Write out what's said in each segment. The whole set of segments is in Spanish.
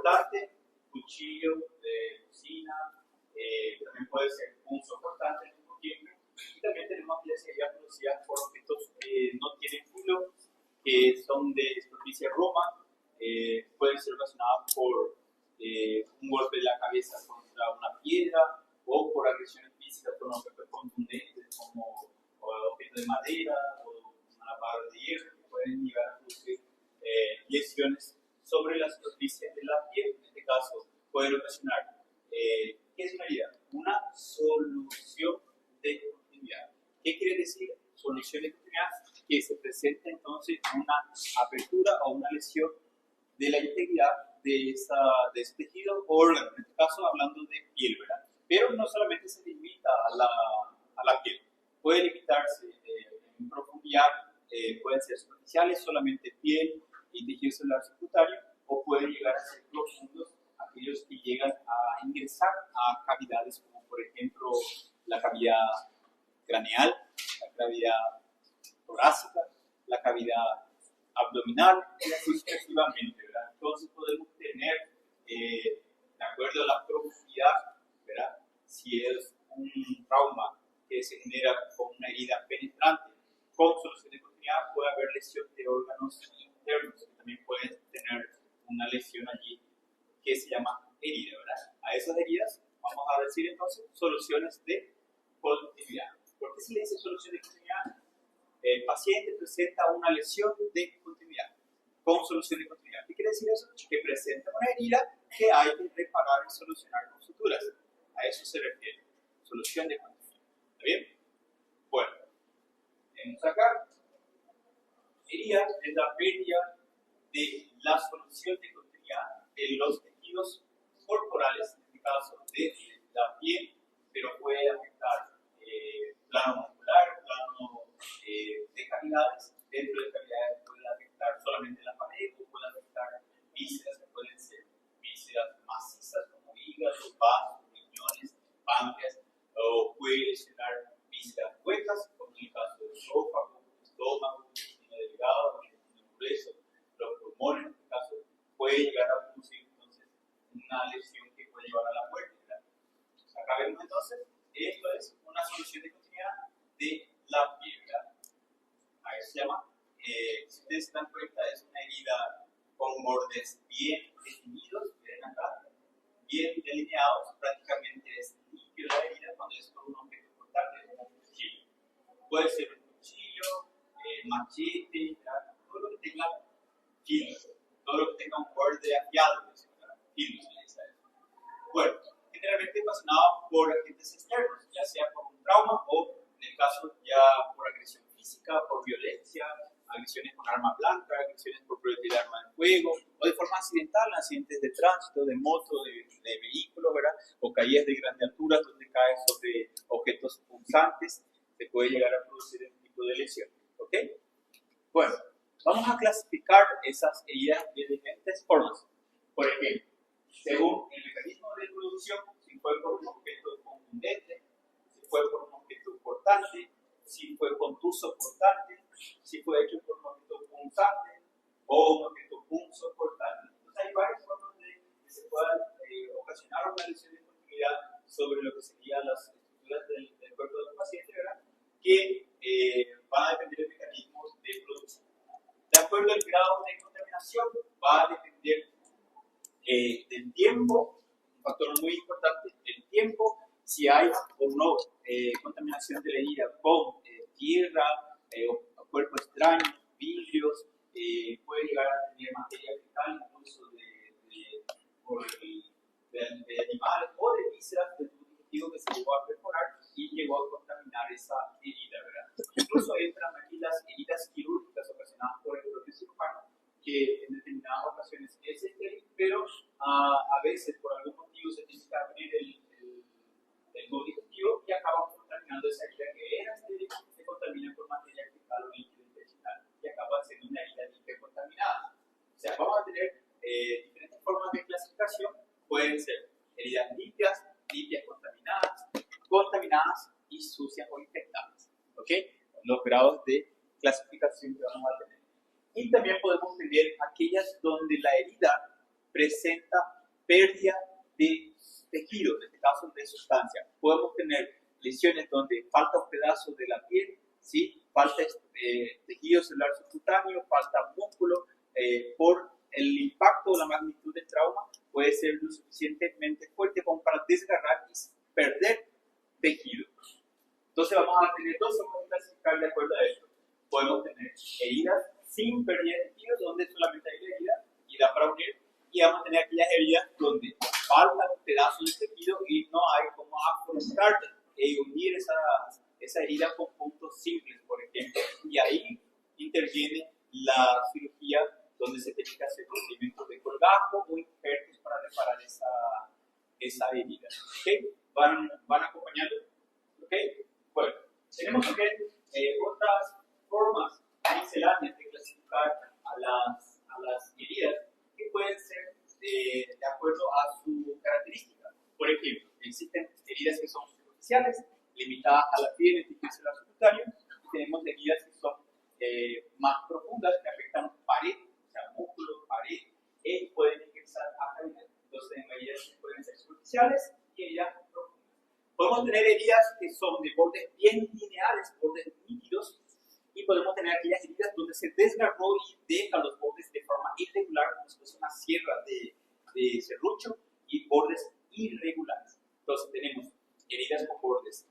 cortante, cuchillo de cocina, también puede ser punzo cortante al mismo tiempo. Y también tenemos aquellas heridas producidas por objetos que no tienen filo, que son de superficie roma, pueden ser ocasionadas por un golpe de la cabeza contra una piedra o por agresiones físicas con objetos contundentes como objetos de madera o una barra de hierro, que pueden llegar a producir lesiones sobre la superficie de la piel. En este caso pueden ocasionar, ¿qué es una herida? Una solución de continuidad. ¿Qué quiere decir solución de continuidad? Que se presenta entonces una apertura o una lesión de la integridad de ese tejido o órgano, en este caso hablando de piel, ¿verdad? Pero no solamente se limita a la piel, puede limitarse en profundidad, pueden ser superficiales, solamente piel y tejido celular subcutáneo, o pueden llegar a ser profundos, aquellos que llegan a ingresar a cavidades como por ejemplo la cavidad craneal, la cavidad torácica, la cavidad abdominal y así sucesivamente, ¿verdad? Entonces podemos tener, de acuerdo a la profundidad, ¿verdad? Si es un trauma que se genera con una herida penetrante, con solución de continuidad puede haber lesión de órganos internos, que también pueden tener una lesión allí que se llama herida, ¿verdad? A esas heridas vamos a decir entonces soluciones de continuidad. ¿Por qué se le dice solución de continuidad? El paciente presenta una lesión de continuidad, con solución de continuidad. ¿Qué quiere decir eso? Que presenta una herida que hay que reparar y solucionar con suturas. A eso se refiere, solución de continuidad. ¿Está bien? Bueno, tenemos acá, herida es la pérdida de la solución de continuidad en los tejidos corporales, en este caso de la piel, pero puede afectar plano muscular, plano de cavidades. Dentro de cavidades puede afectar solamente la pared o puede afectar vísceras, que pueden ser vísceras macizas como hígado, vasos, riñones, páncreas, o puede lesionar vísceras huecas, como en el caso del esófago, estómago, intestino delgado, intestino grueso, los pulmones, en este caso, puede llegar a producir entonces una lesión que puede llevar a la muerte, ¿verdad? Acá vemos entonces, esto es una solución de continuidad de la piel, ¿verdad? A eso se llama, si ustedes se dan cuenta, es una herida con bordes bien definidos, miren acá, bien delineados, prácticamente es limpio la herida cuando es con un objeto cortante, como un cuchillo. Puede ser un cuchillo, machete, ¿verdad? Todo lo que tenga filo, todo lo que tenga un borde afiado, filo se le dice a eso. Bueno, generalmente ocasionado por agentes externos, ya sea por un trauma o, en el caso, ya por agresión física, por violencia, agresiones con arma blanca, agresiones por proyectil de arma de fuego, o de forma accidental, accidentes de tránsito, de moto, de vehículos, ¿verdad? O caídas de grande altura donde cae sobre objetos punzantes, se puede llegar a producir este tipo de lesión. ¿Ok? Bueno, vamos a clasificar esas heridas de diferentes formas. Por ejemplo, según el mecanismo de producción, si fue por un objeto contundente, si fue por un objeto cortante, si fue contuso cortante, si fue hecho por un objeto punzante o un objeto punzo cortante. Entonces hay varias formas de que se puedan ocasionar una lesión de continuidad sobre lo que serían las estructuras del cuerpo del paciente, ¿verdad? Que van a depender de mecanismos de producción. De acuerdo al grado de contaminación, va a depender del tiempo, un factor muy importante, el tiempo, si hay o no contaminación de la herida con tierra o cuerpo extraño, vidrios, puede llegar a tener materia fecal, incluso de animales o de vísceras del digestivo que se llegó a perforar y llegó a contaminar esa herida, ¿verdad? Incluso entran aquí las heridas quirúrgicas ocasionadas por el propio cirujano, que en determinadas ocasiones es estéril, pero a veces por algún motivo se tiene que abrir el tubo digestivo y acaba contaminando esa herida que era estéril, se contamina por materia fecal o líquido intestinal y acaba siendo una herida limpia contaminada. O sea, vamos a tener diferentes formas de clasificación, pueden ser heridas limpias, limpias contaminadas y sucias o infectadas. ¿Ok? Los grados de clasificación que vamos a tener. Y también podemos tener aquellas donde la herida presenta pérdida de tejido, en este caso de sustancia. Podemos tener lesiones donde falta un pedazo de la piel, ¿sí? Falta tejido celular subcutáneo, falta músculo, por el impacto o la magnitud del trauma puede ser lo suficientemente fuerte como para desgarrar y perder tejido. Entonces vamos a tener dos formas de clasificar de acuerdo a esto. Podemos tener heridas sin pérdida de tejido, donde solamente hay la herida y da para unir, y vamos a tener aquellas heridas donde falta un pedazo de tejido y no hay como afrontar y unir esa herida con puntos simples, por ejemplo. Y ahí interviene la cirugía donde se tiene que hacer procedimientos de colgajo o injertos para reparar esa herida. ¿Okay? ¿Van acompañando? ¿Okay? Bueno, tenemos también otras formas misceláneas de clasificar a las heridas que pueden ser de acuerdo a su característica. Por ejemplo, existen heridas que son superficiales, limitadas a la piel, el tejido celular subcutáneo, y tenemos heridas que son más profundas, que afectan pared, o sea, músculo, pared, y pueden ingresar a cavidad. Entonces, tenemos heridas que pueden ser superficiales y heridas profundas. Podemos tener heridas que son de bordes bien lineales, bordes nítidos, y podemos tener aquellas heridas donde se desgarró y deja los bordes de forma irregular, como si fuese una sierra de serrucho, y bordes irregulares. Entonces tenemos heridas con bordes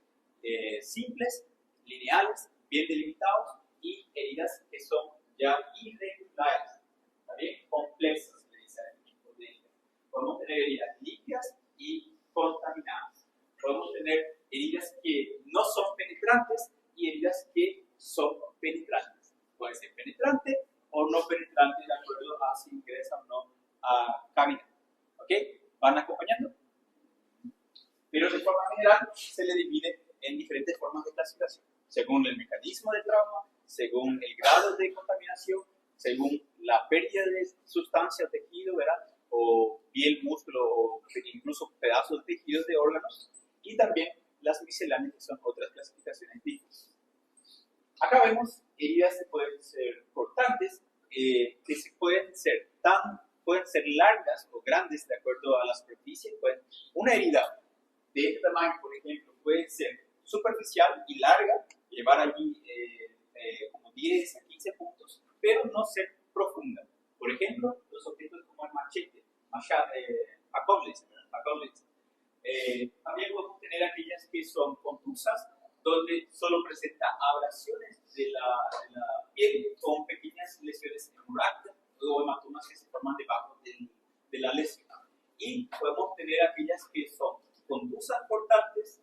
simples, lineales, bien delimitados, y heridas que son ya irregulares, ¿también? Complexas, se dice aquí. Podemos tener heridas limpias y contaminadas. Podemos tener heridas que no son penetrantes y heridas que son penetrantes. Puede ser penetrante o no penetrante de acuerdo a si ingresa o no a cavidad. ¿Ok? ¿Van acompañando? Pero de forma general se le divide en diferentes formas de clasificación, según el mecanismo del trauma, según el grado de contaminación, según la pérdida de sustancia o tejido, ¿verdad? O piel, músculo o incluso pedazos de tejidos de órganos, y también las misceláneas, que son otras clasificaciones distintas. Acá vemos heridas que pueden ser cortantes, que pueden ser largas o grandes de acuerdo a la superficie. Una herida de este tamaño, por ejemplo, puede ser superficial y larga, llevar allí como 10 a 15 puntos, pero no ser profunda. Por ejemplo, los objetos como el machete, acobles. También podemos tener aquellas que son contusas, donde solo presenta abrasiones de la piel con pequeñas lesiones hemorrágicas o hematomas que se forman debajo de la lesión. Y podemos tener aquellas que son contusas cortantes,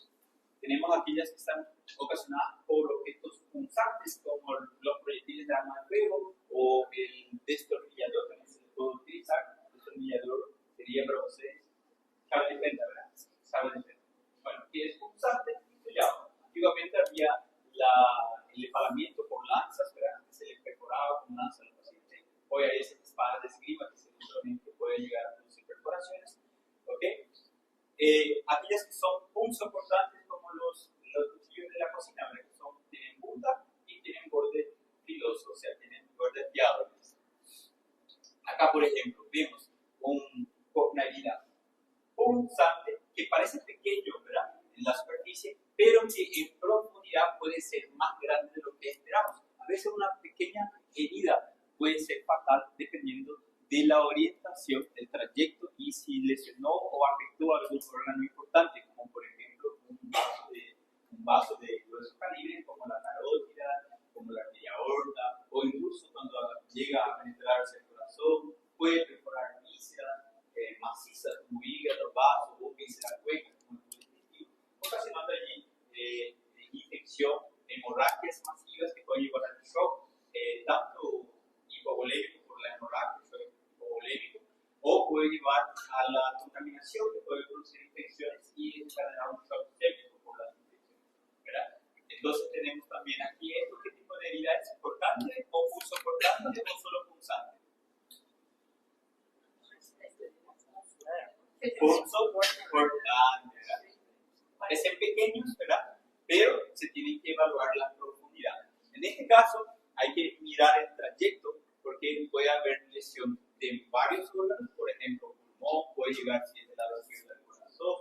tenemos aquellas que están ocasionadas por objetos punzantes como los proyectiles de arma de fuego o el destornillador, también se le puede utilizar. El destornillador sería para ustedes, sabe defender, ¿verdad? Sabe defender. Bueno, que es punzante y sellado. Antiguamente había el empalamiento por lanzas, ¿verdad? Se le perforaba con lanzas al paciente. Hoy hay esas espadas de esgrima que seguramente pueden llegar a producir perforaciones. ¿Ok? Aquellas que son punzocortantes como los cuchillos de la cocina, ¿verdad? Que tienen punta y tienen borde filoso, o sea, tienen borde afiado. Acá, por ejemplo, vemos una herida punzante que parece pequeño, ¿verdad? En la superficie, pero que en profundidad puede ser más grande de lo que esperamos. A veces una pequeña herida puede ser fatal dependiendo de la orientación del trayecto y si lesionó o afectó a algún órgano importante, como por ejemplo un vaso de grueso calibre, como la carótida, como la arteria aorta, o incluso cuando llega a penetrarse el corazón, puede perforar vísceras macizas como hígado, vaso o vísceras huecas, como el intestino, ocasionando allí infección, hemorragias masivas que pueden llevar al shock, tanto hipovolémico por la hemorragia, hipovolémico, o puede llevar a la contaminación que puede producir infecciones y encadenar un shock séptico por las infecciones, ¿verdad? Entonces tenemos también aquí ¿qué tipo de herida es? ¿Cortante o punzocortante o solo punzante? Punzocortante, ¿verdad? Parecen pequeños, ¿verdad? Pero se tiene que evaluar la profundidad. En este caso, hay que mirar el trayecto porque puede haber lesión de varios órganos, por ejemplo, pulmón, puede llegar si es del lado izquierdo del corazón,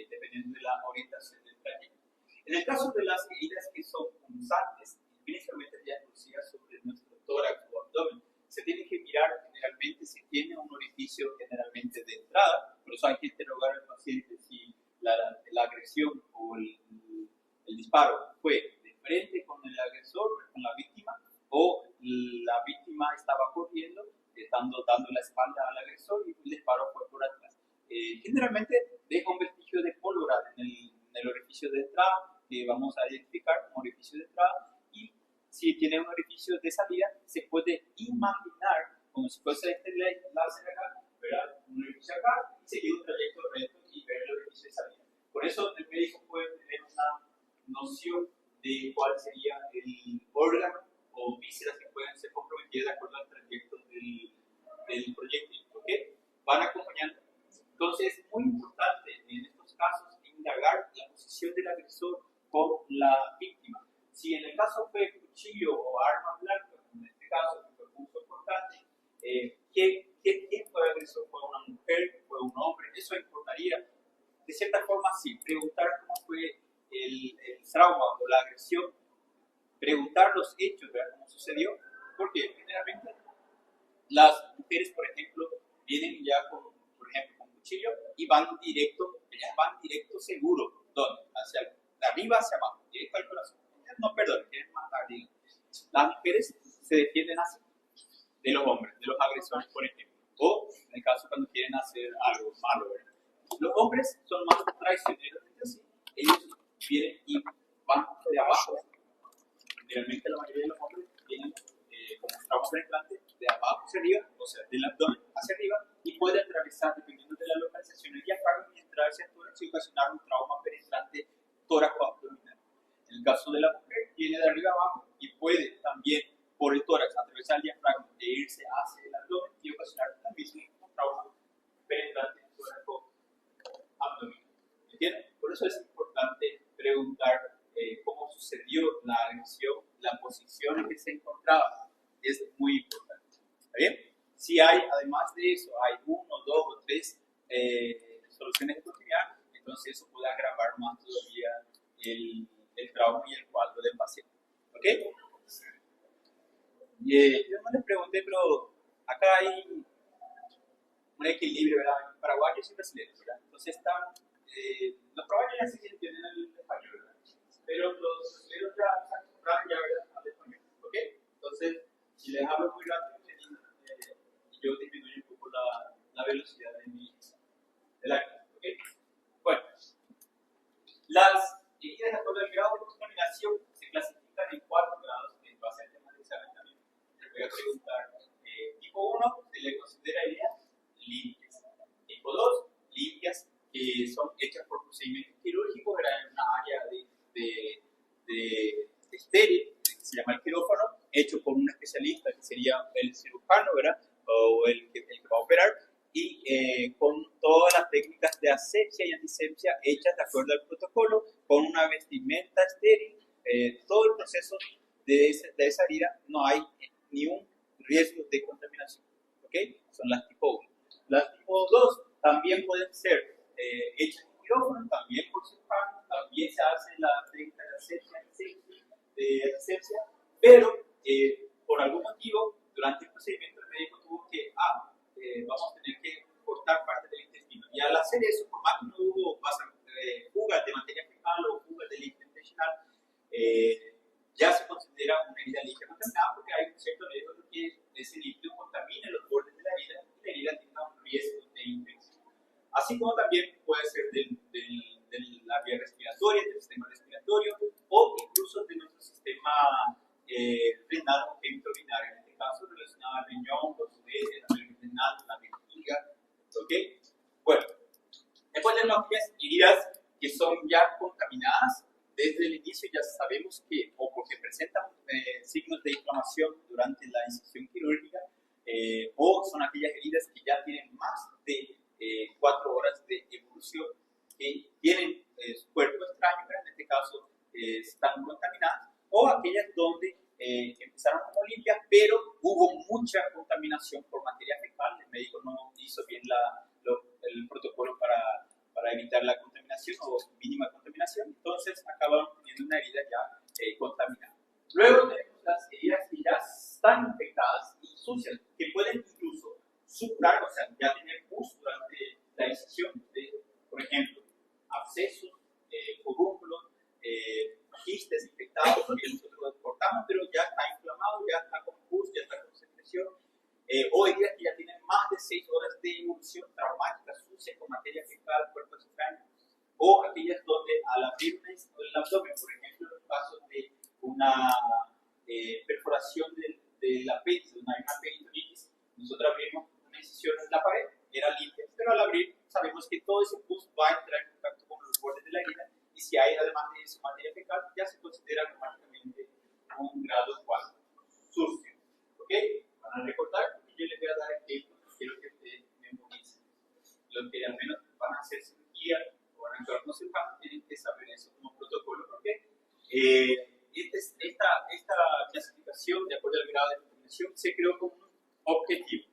dependiendo de la orientación del trayecto. En el caso de las heridas que son punzantes, principalmente ya conocidas sobre nuestro tórax o abdomen, se tiene que mirar generalmente si tiene un orificio generalmente de entrada, por eso hay que interrogar al paciente si la agresión o el disparo fue de frente con el agresor, con la víctima, o la víctima estaba corriendo, dando la espalda al agresor y el disparo fue por atrás. Generalmente deja un vestigio de pólvora en el orificio de entrada, que vamos a identificar como orificio de entrada, y si tiene un orificio de salida, se puede imaginar como si fuese este láser acá, ¿verdad? Un orificio acá, y seguir un trayecto recto y ver el orificio de salida. Por eso el médico puede tener una noción de cuál sería el órgano o vísceras que pueden ser comprometidas de acuerdo al trayecto del proyectil, ¿ok? Van acompañando. Entonces es muy importante en estos casos indagar la posición del agresor con la víctima. Si en el caso fue cuchillo o arma blanca, como en este caso, que fue un punto importante, ¿quién fue el agresor? ¿Fue una mujer? ¿Fue un hombre? Eso importaría. De cierta forma, sí, preguntar cómo fue el trauma o la agresión, preguntar los hechos, ¿verdad? ¿Cómo sucedió? Porque generalmente las mujeres, por ejemplo, vienen ya por ejemplo, con cuchillo y ellas van directo seguro. ¿Dónde? De arriba hacia abajo, directo al corazón. Ellas no perdonan, quieren matar. Las mujeres se defienden así de los hombres, de los agresores, por ejemplo. O en el caso cuando quieren hacer algo malo, ¿verdad? Los hombres son más traicioneros entre sí. Ellos vienen y van de abajo. Generalmente la mayoría de los hombres vienen como trauma penetrante de abajo hacia arriba, o sea, del abdomen hacia arriba, y puede atravesar, dependiendo de la localización, el diafragma y entrar hacia el tórax y ocasionar un trauma penetrante tóraco-abdominal. En el caso de la mujer, viene de arriba abajo y puede también por el tórax atravesar el diafragma e irse hacia el abdomen y ocasionar también un trauma penetrante tóraco-abdominal. ¿Entienden? Por eso es importante preguntar cómo sucedió la agresión, la posición en que se encontraba. Es muy importante. ¿Está bien? Si hay, además de eso, hay 1, 2 o 3 soluciones de continuidad, entonces eso puede agravar más todavía el trauma y el cuadro del paciente. ¿Ok? Yo no les pregunté, pero acá hay un equilibrio, ¿verdad? Paraguayos y brasileños, ¿verdad? Entonces están, los paraguayos ya sí entienden el español, ¿verdad? Pero los brasileños ya se acostumbraron ya, ¿verdad? Al español. ¿Ok? Entonces, si les hablo muy rápido, yo disminuyo un poco la velocidad de la clase. ¿Okay? Bueno, las heridas de acuerdo al grado de contaminación se clasifican en 4 grados en base al tema de examen también. Les voy a preguntar, tipo 1 se le considera heridas limpias. Tipo 2, limpias que son hechas por procedimientos quirúrgicos, en una área de estéril, que se llama el quirófano, hecho por un especialista que sería el cirujano, ¿verdad? O el que va a operar, y con todas las técnicas de asepsia y antisepsia hechas de acuerdo al protocolo, con una vestimenta estéril, todo el proceso de esa herida, no hay ni un riesgo de contaminación. ¿Ok? Son las tipo 1. Las tipo 2 también pueden ser hechas en quirófano, también por cirujano, también se hace la técnica de asepsia, pero por algún motivo, durante el procedimiento el médico tuvo que, vamos a tener que cortar parte del intestino. Y al hacer eso, por más que no hubo fugas de materia fecal o fugas de líquido intestinal, ya se considera una herida limpia contaminada porque hay un cierto riesgo de que ese líquido contamine los bordes de la herida y la herida tenga un riesgo de infección. Así como también puede ser de la vía respiratoria, del sistema respiratorio o incluso de nuestro sistema renal o genitourinario, en este caso relacionado al riñón, los uretes, la membrana renal, la vejiga. ¿Ok? Bueno, después tenemos aquellas heridas que son ya contaminadas. Desde el inicio ya sabemos que, o porque presentan signos de inflamación durante la incisión quirúrgica, o son aquellas heridas que ya tienen más de 4 horas de evolución, que tienen su cuerpo extraño, pero en este caso están contaminadas, o aquellas donde empezaron como limpias, pero hubo mucha contaminación por materia fecal, el médico no hizo hizo bien el protocolo para evitar la contaminación o mínima contaminación, entonces acabaron teniendo una herida ya contaminada. Luego tenemos las heridas que ya están infectadas y sucias, que pueden incluso suturar, o sea, ya tener pus durante la incisión de, por ejemplo, abscesos, furúnculos, quistes infectados que nosotros cortamos, pero ya está inflamado, ya está con pus, ya está con secreción, o heridas que ya tienen más de 6 horas de evolución traumática, sucia, con materia fecal, cuerpo extraño, o aquellas donde al abrir el abdomen, por ejemplo, en los casos de una perforación del apéndice, una peritonitis, nosotros abrimos una incisión en la pared, era limpia, pero al abrir sabemos que todo ese pus va a entrar en contacto con los bordes de la herida, y si hay además de eso materia fecal, ya se considera automáticamente un grado 4 sucio. ¿Ok? Van a recordar, porque yo les voy a dar ejemplos, quiero que ustedes memoricen. Los que al menos van a hacer cirugía o van a actuar como cirujanos tienen que saber eso como protocolo, porque esta clasificación, de acuerdo al grado de contaminación, se creó con un objetivo: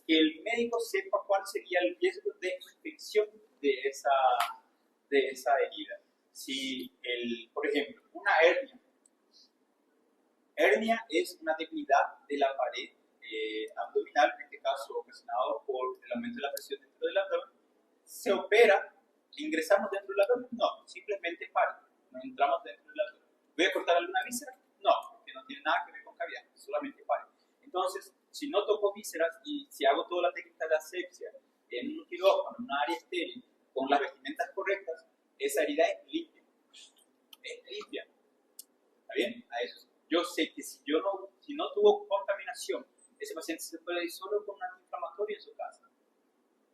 que el médico sepa cuál sería el riesgo de infección de esa herida. Si, por ejemplo, una hernia es una debilidad de la pared abdominal, en este caso ocasionado por el aumento de la presión dentro del abdomen, ¿se opera? ¿Ingresamos dentro del abdomen? No, simplemente no entramos dentro del abdomen. ¿Voy a cortar alguna víscera? No, porque no tiene nada que ver con cavidad, solamente pare. Entonces, si no toco vísceras y si hago toda la técnica de asepsia en un quirófano, en un área estéril, con las vestimentas correctas, esa herida es limpia. Es limpia. ¿Está bien? A eso. Yo sé que si no tuvo contaminación, ese paciente se puede ir solo con un antiinflamatorio en su casa.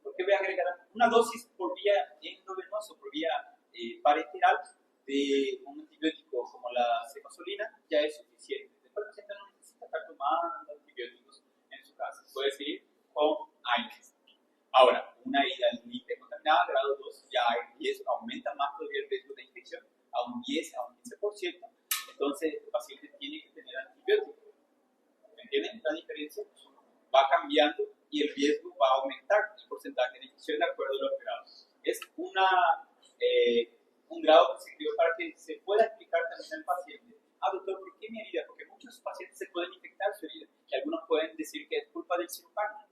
Porque voy a agregar una dosis por vía endovenosa, por vía parenteral de un antibiótico como la cefazolina, ya es suficiente. Después el paciente no necesita estar tomando antibióticos en su casa. Puede seguir con AINES. Ahora, una herida limpia contaminada, grado 2, ya hay riesgo, aumenta más todavía el riesgo de infección, a un 10, a un 15%. Entonces, el paciente tiene que tener antibióticos. ¿Entienden la diferencia? Va cambiando y el riesgo va a aumentar el porcentaje de infección de acuerdo a los grados. Es un grado que se creó para que se pueda explicar también al paciente: doctor, ¿por qué mi herida? Porque muchos pacientes se pueden infectar su herida y algunos pueden decir que es culpa del cirujano,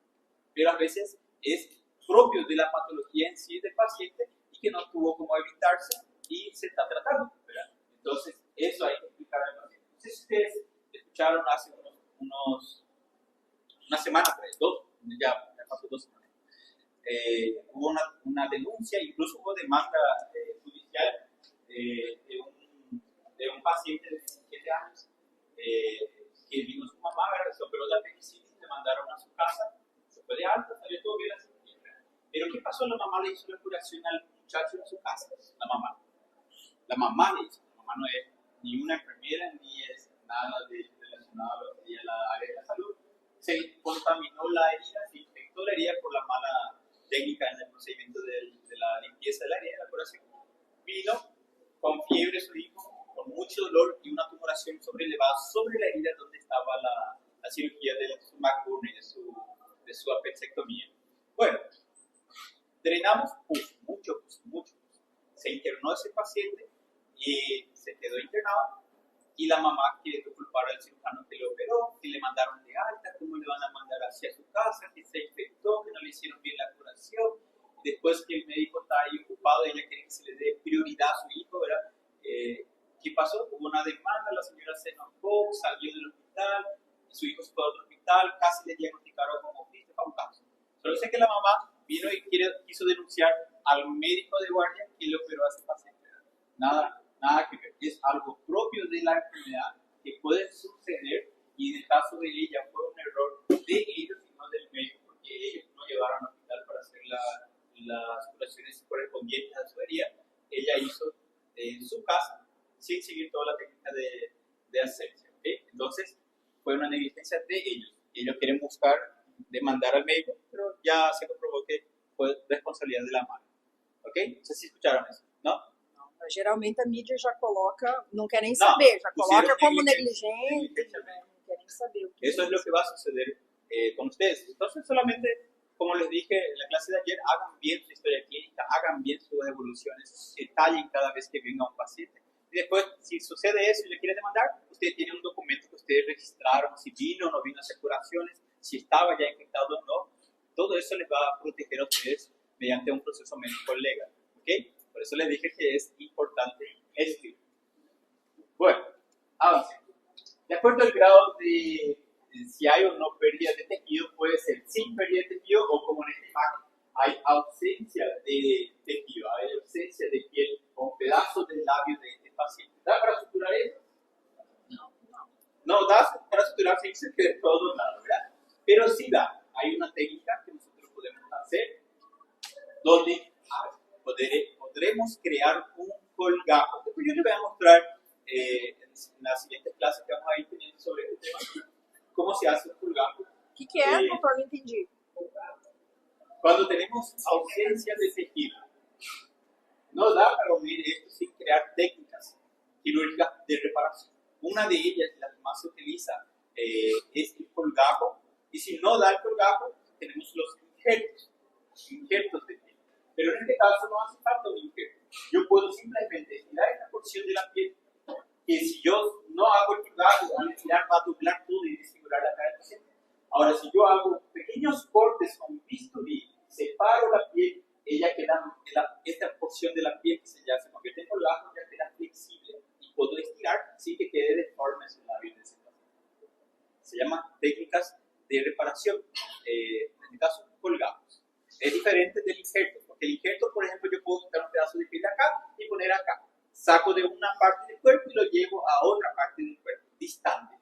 pero a veces es propio de la patología en sí del paciente y que no tuvo cómo evitarse y se está tratando, ¿verdad? Entonces, eso hay que explicar al paciente. No sé si ustedes escucharon hace una semana, ya pasó 2 semanas, hubo una denuncia, incluso hubo demanda judicial de un paciente de 17 años que vino su mamá, se operó de apendicitis, le mandaron a su casa, se fue de alta, salió todo bien, pero ¿qué pasó? La mamá le hizo la curación al muchacho en su casa, la mamá le hizo, la mamá no es ni una enfermera ni es nada relacionado a lo que sería la área de la salud. Se contaminó la herida, se infectó la herida por la mala técnica en el procedimiento de la limpieza de la herida, la curación. Vino con fiebre su hijo, con mucho dolor y una tumoración sobrelevada sobre la herida donde estaba la cirugía de su McBurney, de su apendicectomía. Bueno, drenamos mucho pus. Se internó ese paciente y se quedó internado. Y la mamá quiere culpar al cirujano que lo operó, que le mandaron de alta, cómo le van a mandar hacia su casa, que se infectó, que no le hicieron bien la curación. Después que el médico está ahí ocupado, ella quiere que se le dé prioridad a su hijo, ¿verdad? ¿Qué pasó? Hubo una demanda, la señora se enojó, salió del hospital, su hijo se fue a otro hospital, casi le diagnosticaron como autista, fue un caso. Solo sé que la mamá vino y quiso denunciar al médico de guardia que le operó a ese paciente. Nada que ver, es algo propio de la enfermedad que puede suceder, y en el caso de ella fue un error de ellos y no del médico, porque ellos no llevaron al hospital para hacer las curaciones correspondientes a su herida. Ella hizo en su casa sin seguir toda la técnica de asepsia. ¿Okay? Entonces fue una negligencia de ellos. Ellos quieren buscar demandar al médico, pero ya se comprobó que fue responsabilidad de la madre. ¿Ok? No sé si escucharon eso, ¿no? Geralmente a mídia já coloca, não quer nem saber, já coloca como negligente, não quer nem saber o que eso es lo que va a suceder con ustedes. Entonces solamente como les dije en la clase de ayer, hagan bien su historia clínica, hagan bien sus evoluciones, detallen cada vez que venga un paciente. Y después, si sucede eso y le quiere demandar, ustedes tienen un documento que ustedes registraron, si vino o no vino a hacer curaciones, si estaba ya infectado o no. Todo eso les va a proteger a ustedes mediante un proceso médico legal. ¿Okay? Por eso les dije que es importante esto. Bueno, avancemos. De acuerdo al grado de si hay o no pérdida de tejido, puede ser sin pérdida de tejido o como en esta imagen, hay ausencia de tejido, hay ausencia de piel con pedazos del labio de este paciente. ¿Da para suturar eso? No da para suturar sin que de todos lados, ¿verdad? Pero sí da. Hay una técnica que nosotros podemos hacer donde podremos crear un colgajo. Después yo les voy a mostrar en las siguientes clases que vamos a ir teniendo sobre este tema cómo se hace un colgajo. Que é, doutor? Não entendi. Cuando tenemos ausencia de tejido, no da para unir esto sin crear técnicas quirúrgicas de reparación. Una de ellas, la que más se utiliza, es el colgajo. Y si no da el colgajo, tenemos los injertos de piel. Pero en este caso no hace falta un injerto. Yo puedo simplemente estirar esta porción de la piel, que si yo no hago el colgajo, al estirar va a doblar todo y desfigurar la cara del paciente. Ahora, si yo hago pequeños cortes con bisturí, separo la piel, ella queda, esta porción de la piel que se convierte en colgajo, ya queda flexible y puedo estirar sin que quede deforme el labio de ese paciente. Se llaman técnicas de reparación, en este caso colgajos. Es diferente del injerto, porque el injerto, por ejemplo, yo puedo quitar un pedazo de piel acá y poner acá. Saco de una parte del cuerpo y lo llevo a otra parte del cuerpo, distante.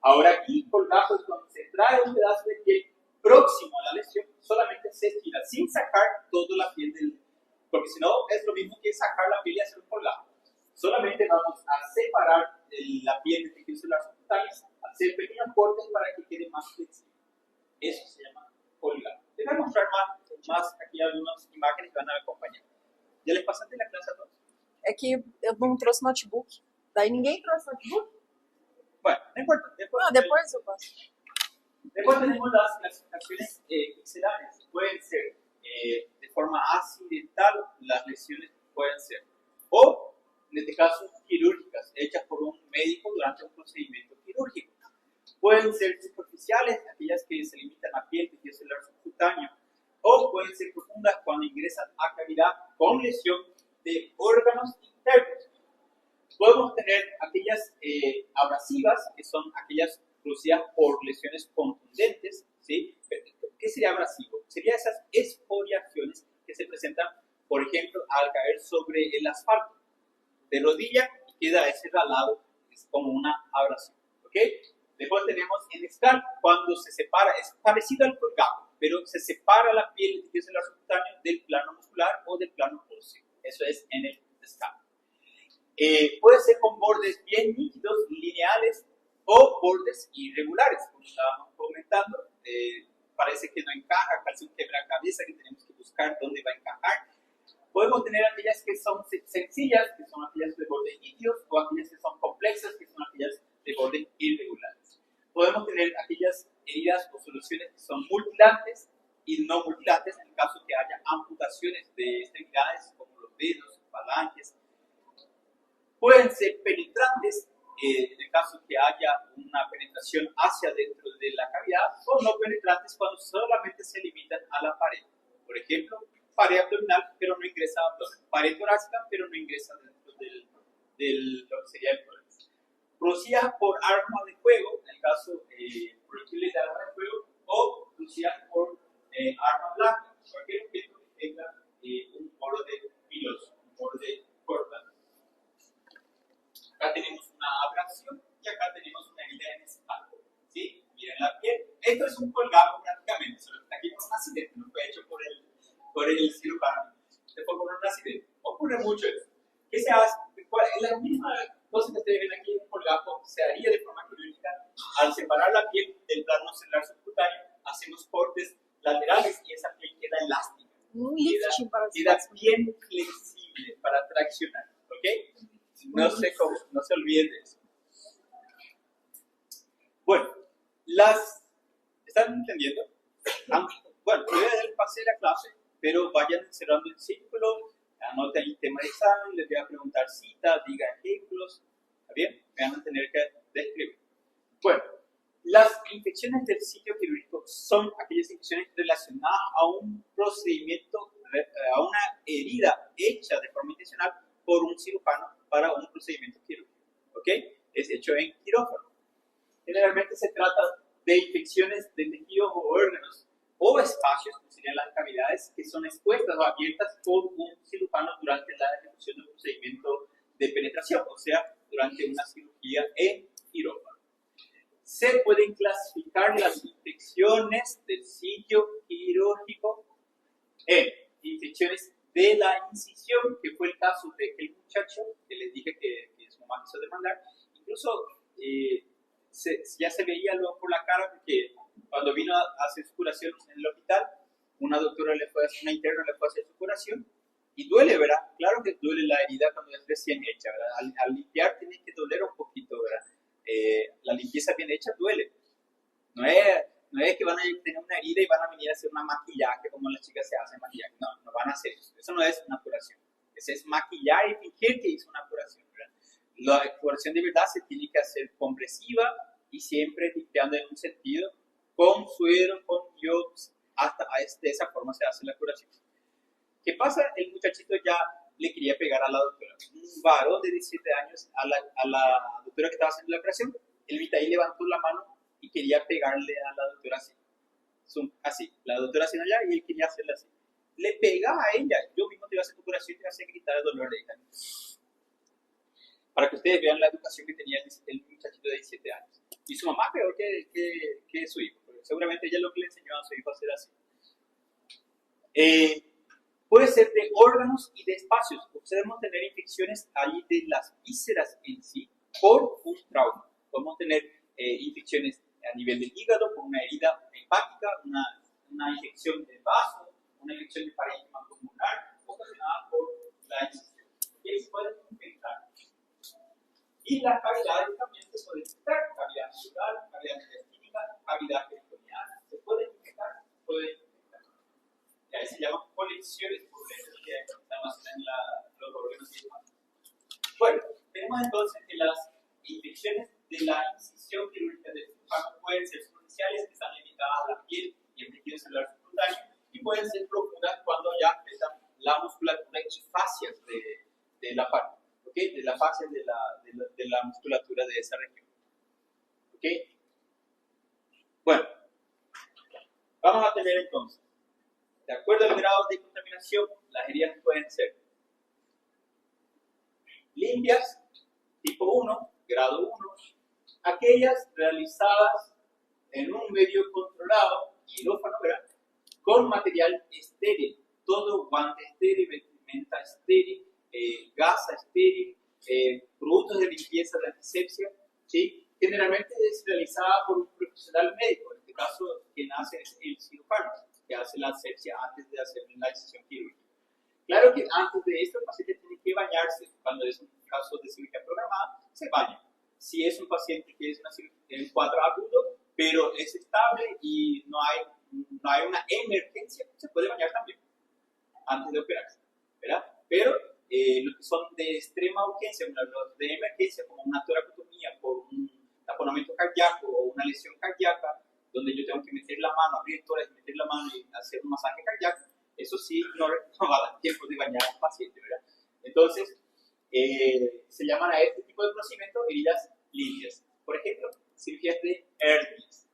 Ahora aquí, colgajo es cuando se trae un pedazo de piel próximo a la lesión, solamente se estira, sin sacar toda la piel del... Porque si no, es lo mismo que sacar la piel y hacer un colgajo. Solamente vamos a separar la piel del tejido celular subcutáneo, hacer pequeños cortes para que quede más flexible. Eso se llama colgajo. Les voy a mostrar más aquí algunas imágenes que van a acompañar. ¿Ya les pasaste la clase a todos? É que eu não trouxe notebook. Daí ninguém trouxe notebook? Bueno, no importa. Depois eu passo. Después tenemos las clasificaciones pixelares. Pueden ser de forma accidental, las lesiones pueden ser. O, en este caso, quirúrgicas, hechas por un médico durante un procedimiento quirúrgico. Pueden ser superficiales, aquellas que se limitan a piel, tejido celular subcutáneo. O pueden ser profundas cuando ingresan a cavidad con lesión de órganos internos. Podemos tener aquellas abrasivas, que son aquellas producidas por lesiones contundentes, ¿sí? ¿Qué sería abrasivo? Serían esas esfoliaciones que se presentan, por ejemplo, al caer sobre el asfalto de rodilla y queda ese ralado, es como una abrasión, ¿ok? Después tenemos en escal, cuando se separa, es parecido al colgajo, pero se separa la piel del tejido celular subcutáneo del plano muscular o del plano óseo. Eso es en el escal. Puede ser con bordes bien nítidos, lineales o bordes irregulares, como estábamos comentando. Parece que no encaja, parece un quebracabezas que tenemos que buscar dónde va a encajar. Podemos tener aquellas que son sencillas, que son aquellas de bordes nítidos, o aquellas que son complexas, que son aquellas de bordes irregulares. Podemos tener aquellas heridas o soluciones que son mutilantes y no mutilantes, en el caso que haya amputaciones de extremidades, como los dedos, falanges. Pueden ser penetrantes, en el caso que haya una penetración hacia dentro de la cavidad, o no penetrantes cuando solamente se limitan a la pared. Por ejemplo, pared abdominal, pero no ingresa a abdomen. Pared torácica, pero no ingresa dentro del lo que sería el tórax. Producidas por arma de fuego, en el caso proyectiles de arma de fuego, o producidas por arma blanca, cualquier objeto que tenga un borde filoso, un borde cortante. Acá tenemos una abrasión y acá tenemos una herida en espalda. ¿Sí? Miren la piel. Esto es un colgajo prácticamente, solo que aquí por un accidente, no fue hecho por el cirujano. Se fue por un accidente. Ocurre mucho eso. ¿Qué se hace? La misma cosa que ustedes ven aquí en un colgajo se haría de forma quirúrgica. Al separar la piel del plano celular subcutáneo, hacemos cortes laterales y esa piel queda elástica. Queda bien flexible para traccionar. ¿Ok? No se olviden de eso. Bueno, ¿están entendiendo? bueno, voy a dar el pase de la clase, pero vayan cerrando el círculo, anoten el tema de examen, les voy a preguntar citas, digan ejemplos, ¿está bien? Me van a tener que describir. Bueno, las infecciones del sitio quirúrgico son aquellas infecciones relacionadas a un procedimiento, a una herida hecha de forma intencional por un cirujano para un procedimiento quirúrgico, ¿ok? Es hecho en quirófano. Generalmente se trata de infecciones de tejidos o órganos o espacios, que serían las cavidades, que son expuestas o abiertas por un cirujano durante la ejecución de un procedimiento de penetración, o sea, durante una cirugía en quirófano. Se pueden clasificar las infecciones del sitio quirúrgico en infecciones de la incisión, que fue el caso de aquel muchacho que les dije que su mamá quiso demandar. Incluso ya se veía luego por la cara, porque cuando vino a hacer su curación en el hospital, una doctora una interna le fue a hacer su curación, y duele, ¿verdad? Claro que duele la herida cuando es recién hecha, ¿verdad? Al limpiar tiene que doler un poquito, ¿verdad? La limpieza bien hecha duele. No es que van a tener una herida y van a venir a hacer una maquillaje como las chicas se hacen maquillaje. No van a hacer eso. Eso no es una curación. Eso es maquillar y fingir que hizo una curación, ¿verdad? La curación de verdad se tiene que hacer compresiva y siempre limpiando en un sentido, con suero, con yods, de esa forma se hace la curación. ¿Qué pasa? El muchachito ya le quería pegar a la doctora. Un varón de 17 años a la doctora que estaba haciendo la operación. El Vitaí levantó la mano y quería pegarle a la doctora así. Así, la doctora haciendo allá y él quería hacerla así. Le pega a ella. Yo mismo te iba a hacer tu operación y te iba a hacer gritar de dolor de ella. Para que ustedes vean la educación que tenía el muchachito de 17 años. Y su mamá peor que su hijo. Pero seguramente ella lo que le enseñó a su hijo a hacer así. Puede ser de órganos y de espacios. Podemos tener infecciones allí de las vísceras en sí por un trauma. Podemos tener infecciones a nivel del hígado por una herida hepática, una infección del vaso, una infección de parénquima pulmonar ocasionada por la incisión. Que se pueden infectar. Y las cavidades también se pueden infectar. Cavidad cerebral, cavidad intestínica, cavidad peritoneal. Se pueden infectar, que ahí se llaman colecciones por que almacenan los órganos y demás. Bueno, tenemos entonces que las infecciones de la incisión quirúrgica del cirujano pueden ser superficiales, que están limitadas a la piel y el tejido celular subcutáneo, y pueden ser profundas cuando ya afectan la musculatura y fascias de la parte, ¿okay? De la fascia de la musculatura de esa región. ¿Okay? Bueno, vamos a tener entonces, de acuerdo al grado de contaminación, las heridas pueden ser limpias, tipo 1, grado 1, aquellas realizadas en un medio controlado, quirófano, ¿verdad? Con material estéril, todo guante estéril, vestimenta estéril, gasa estéril, productos de limpieza de antisepsia, ¿sí? Generalmente es realizada por un profesional médico, en este caso quien hace es el cirujano, que hace la asepsia antes de hacer la incisión quirúrgica. Claro que antes de esto el paciente tiene que bañarse. Cuando es un caso de cirugía programada, se baña. Si es un paciente que es un cuadro agudo, pero es estable y no hay una emergencia, se puede bañar también antes de operarse, ¿verdad? Pero los que son de extrema urgencia, los de emergencia, como una toracotomía por un taponamiento cardíaco o una lesión cardíaca, donde yo tengo que meter la mano, abrir tórax, meter la mano y hacer un masaje cardíaco, eso sí no va a dar tiempo de bañar al paciente, ¿verdad? Entonces, se llaman a este tipo de procedimientos heridas limpias. Por ejemplo, cirugías de hernias,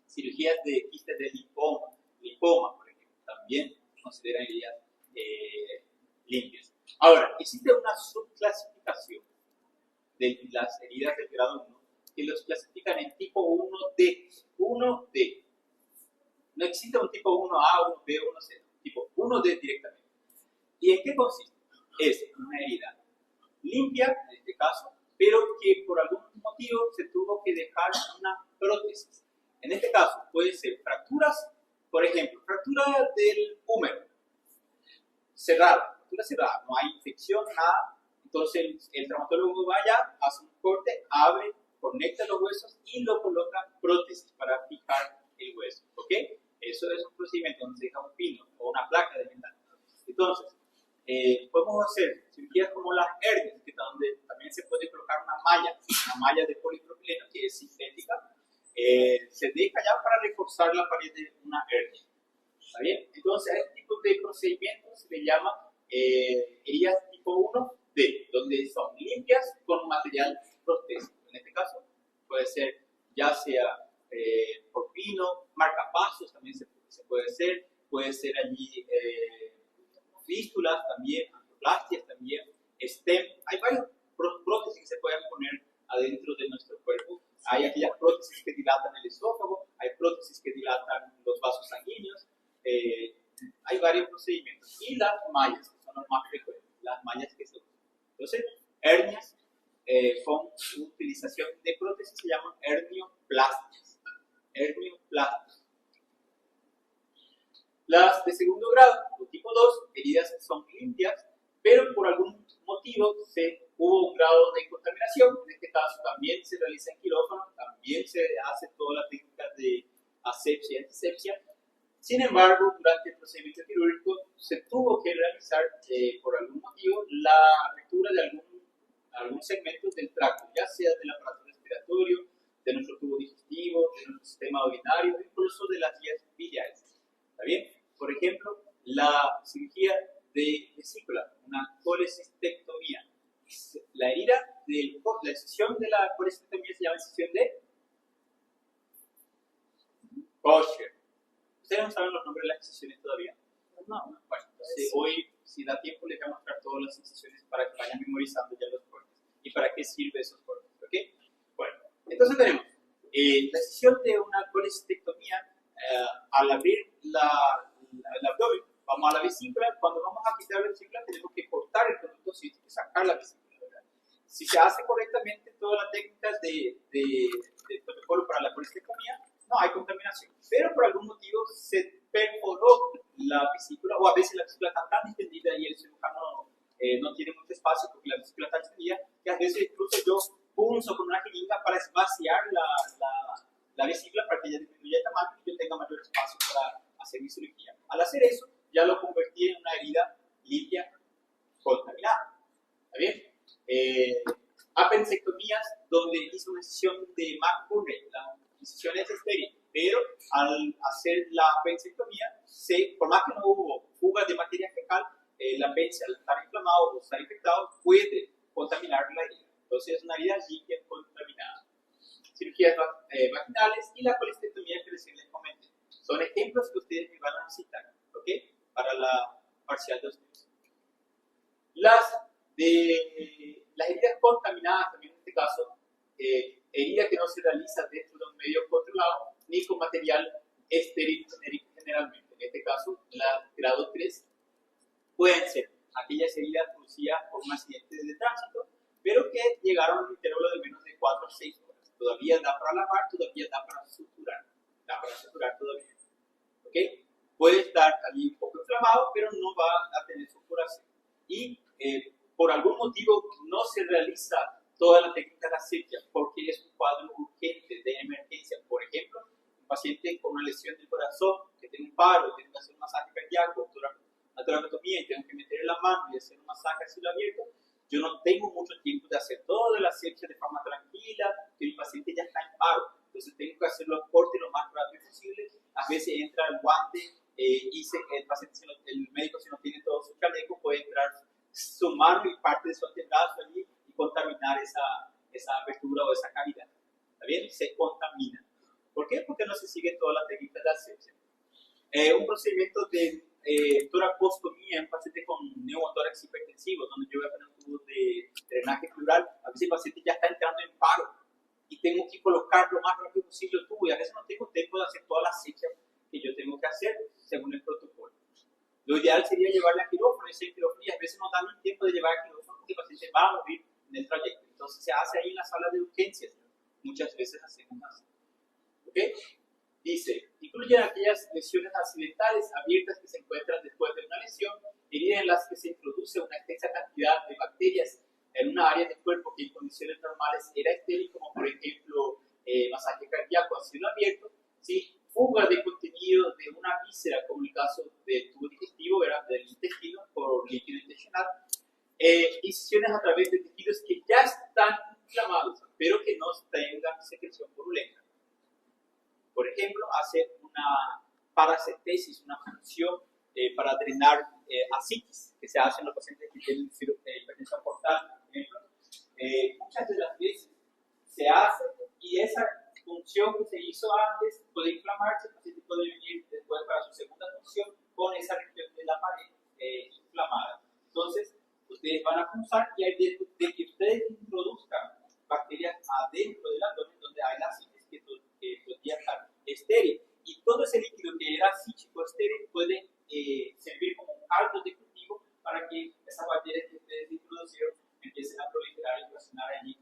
cirugías de quistes de linfoma, por ejemplo, también consideran heridas limpias. Ahora, existe una subclasificación de las heridas del grado 1 que los clasifican en tipo 1D. 1D. No existe un tipo 1A, 1B, 1C, tipo 1D directamente. ¿Y en qué consiste? Es una herida limpia, en este caso, pero que por algún motivo se tuvo que dejar una prótesis. En este caso puede ser fracturas, por ejemplo, fractura del húmero, fractura cerrada, no hay infección, nada. Entonces el traumatólogo va allá, hace un corte, abre, conecta los huesos y lo coloca prótesis para fijar el hueso, ¿ok? Eso es un procedimiento donde se deja un pino o una placa de metal. Entonces, podemos hacer cirugías como las hernias, que donde también se puede colocar una malla de polipropileno que es sintética, se deja ya para reforzar la pared de una hernia. ¿Está bien? Entonces, a este tipo de procedimientos se le llama heridas tipo 1D, donde son limpias con material prostésico. En este caso, puede ser ya sea por pino, marcapasos también se puede ser allí fístulas también, angioplastias también, stem. Hay varias prótesis que se pueden poner adentro de nuestro cuerpo. Hay aquellas prótesis que dilatan el esófago, hay prótesis que dilatan los vasos sanguíneos, hay varios procedimientos. Y las mallas, que son las más frecuentes, las mallas que se usan. Entonces, hernias con utilización de prótesis se llaman hernioplastias. Hernioplastias. Las de segundo grado, o tipo 2, heridas son limpias, pero por algún motivo hubo un grado de contaminación. En este caso también se realiza en quirófano, también se hace toda la técnica de asepsia y antisepsia. Sin embargo, durante el procedimiento quirúrgico se tuvo que realizar por algún motivo la apertura de algún segmento del tracto, ya sea del aparato respiratorio, de nuestro tubo digestivo, de nuestro sistema urinario, incluso de las vías biliares. ¿Está bien? Por ejemplo, la cirugía de vesícula, una colecistectomía. La herida la incisión de la colecistectomía se llama incisión de Kocher. ¿Ustedes no saben los nombres de las incisiones todavía? No. Bueno, entonces hoy, si da tiempo, les voy a mostrar todas las incisiones para que vayan memorizando ya los cortes. ¿Y para qué sirve esos cortes? ¿Ok? Bueno, entonces tenemos la incisión de una colecistectomía al abrir el abdomen. Vamos a la vesícula. Cuando vamos a quitar la vesícula, tenemos que cortar el conducto cístico y sacar la vesícula, ¿verdad? Si se hace correctamente todas las técnicas de protocolo para la colecistectomía, no hay contaminación. Pero por algún motivo se perforó la vesícula, o a veces la vesícula está tan extendida y el cirujano no tiene mucho espacio porque la vesícula está extendida, que a veces incluso yo punzo con una jeringa para espaciar la vesícula para que ella disminuya el tamaño y yo tenga mayor espacio para hacer mi cirugía. Al hacer eso, ya lo convertí en una herida limpia contaminada. ¿Está bien? Apendicectomías donde hice una incisión de McCurney. La incisión es estéril, pero al hacer la apendicectomía, por más que no hubo fugas de materia fecal, el apéndice al estar inflamado o estar infectado puede contaminar la herida. Entonces es una herida limpia contaminada. Cirugías vaginales y la colecistectomía que recién les comenté. Son ejemplos que ustedes me van a citar, ¿ok? Para la parcial de ustedes. Las heridas contaminadas, también en este caso, herida que no se realiza dentro de un medio controlado ni con material estéril genérico generalmente. En este caso, la grado 3 pueden ser aquellas heridas producidas por un accidente de tránsito, pero que llegaron a un intervalo de menos de 4 a 6 horas. Todavía da para lavar, todavía da para suturar. Da para suturar todavía. ¿Ok? Puede estar allí un poco inflamado, pero no va a tener supuración. Y por algún motivo no se realiza toda la técnica de asepsia porque es un cuadro urgente de emergencia. Por ejemplo, un paciente con una lesión del corazón que tiene un paro, tiene que hacer un masaje cardíaco, una toracotomía y tengo que meterle la mano y hacer un masaje a cielo abierto. Yo no tengo mucho tiempo de hacer toda la asepsia de forma tranquila, que el paciente ya está en paro. Entonces tengo que hacer los cortes lo más rápido posible. A veces entra el guante y el paciente, el médico, si no tiene todo su chaleco, puede entrar su mano y parte de su antebrazo allí y contaminar esa apertura o esa cavidad. ¿Está bien? Se contamina. ¿Por qué? Porque no se sigue toda la técnica de asepsia. Un procedimiento de toracostomía en paciente con neumotórax hipertensivo, donde yo voy a poner un tubo de drenaje pleural. A veces el paciente ya está entrando en paro y tengo que colocar lo más rápido posible el tubo y a veces no tengo tiempo de hacer toda la asepsia que yo tengo que hacer según el protocolo. Lo ideal sería llevarle a quirófano y a veces no dan ni tiempo de llevar a quirófano porque el paciente va a morir en el trayecto. Entonces se hace ahí en la sala de urgencias. Muchas veces hacemos así. ¿Ok? Dice, incluyen aquellas lesiones accidentales abiertas que se encuentran después de una lesión, heridas en las que se introduce una extensa cantidad de bacterias en una área del cuerpo que en condiciones normales era estéril, como por ejemplo masaje cardíaco a cielo abierto, ¿sí? Fuga que no tengan secreción purulenta. Por ejemplo, hacer una paracentesis, una función para drenar ascitis, que se hace en los pacientes que tienen hipertensión portal, por ejemplo. Muchas de las veces se hace y esa función que se hizo antes puede inflamarse, el paciente puede venir después para su segunda función con esa región de la pared inflamada. Entonces, ustedes van a pulsar y hay riesgo de que ustedes introduzcan bacterias adentro del abdomen donde hay la ascitis que podría estar estéril. Y todo ese líquido que era cítrico estéril puede servir como un caldo de cultivo para que esas bacterias que ustedes introducieron empiecen a proliferar y ocasionar allí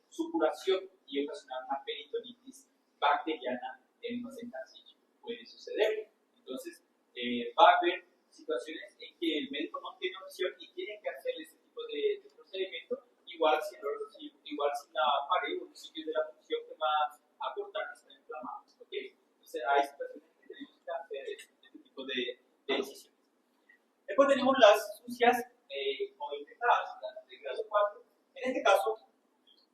supuración y ocasionar una peritonitis bacteriana en un paciente cítrico. Puede suceder. Entonces, va a haber situaciones en que el médico no tiene opción y tiene que hacer ese tipo de procedimiento, igual si la pared o el sitio de la función que va a cortar está inflamado. ¿Okay? Entonces, hay situaciones que tenemos que hacer este tipo de decisiones. Después tenemos las sucias o infectadas, las de grado 4. En este caso,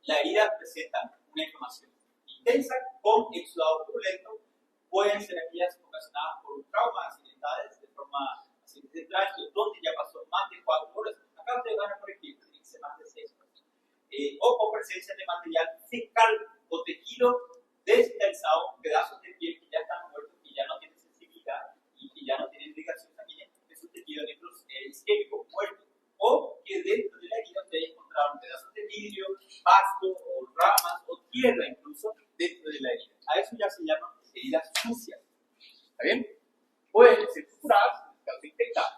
la herida presenta una inflamación intensa con exudado purulento. Pueden ser heridas ocasionadas por un trauma, accidentales, de forma accidental, donde ya pasó más de 4 horas. Acá ustedes van a corregir, dice más de 6 horas. O con presencia de material fecal o tejido descalzado, pedazos de piel que ya están muertos, que ya no tienen sensibilidad y que ya no tienen ligación sanguínea, esos tejidos isquémicos muertos, o que dentro de la herida ustedes encontraron pedazos de vidrio, pasto o ramas o tierra incluso dentro de la herida. A eso ya se llaman heridas sucias. ¿Está bien? Pueden ser supuradas, infectadas.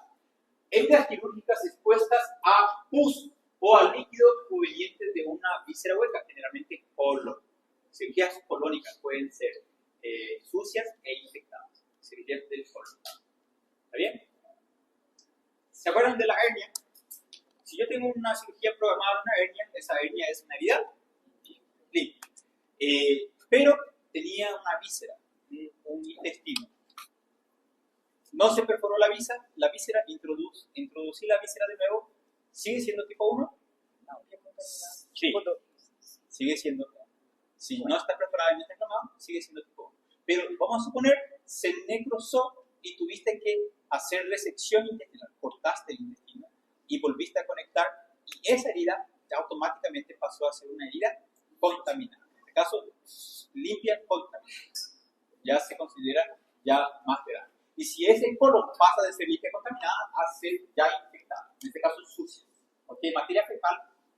Heridas quirúrgicas expuestas a pus o a líquido proveniente de una víscera hueca, generalmente colon. Cirugías colónicas pueden ser sucias e infectadas. Cirugías del colon. ¿Está bien? ¿Se acuerdan de la hernia? Si yo tengo una cirugía programada de una hernia, esa hernia es una herida limpia. Pero tenía una víscera, un intestino. No se perforó la víscera, introducí la víscera de nuevo, ¿sigue siendo tipo 1? No, sí, sigue siendo. Si no está perforada y no está inflamada, sigue siendo tipo 1. Pero vamos a suponer, se necrosó y tuviste que hacer resección intestinal, cortaste el intestino y volviste a conectar, y esa herida ya automáticamente pasó a ser una herida contaminada. En este caso, limpia, contaminada. Ya se considera ya más grave. Y si ese colon pasa de ser limpia contaminada a ser ya infectada, en este caso sucia, porque materia fecal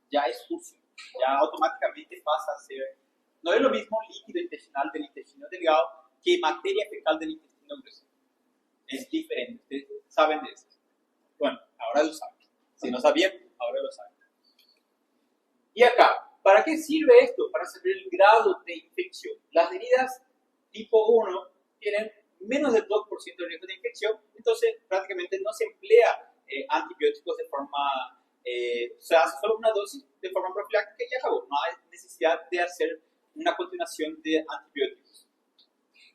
ya es sucia, ya automáticamente pasa a ser, no es lo mismo líquido intestinal del intestino delgado que materia fecal del intestino grueso. Es diferente, ustedes saben de eso. Bueno, ahora lo saben. Si no sabían, ahora lo saben. Y acá, ¿para qué sirve esto? Para saber el grado de infección. Las heridas tipo 1 tienen menos del 2% de riesgo de infección, entonces prácticamente no se emplea antibióticos de forma, se hace solo una dosis de forma profiláctica y ya acabó. No hay necesidad de hacer una continuación de antibióticos.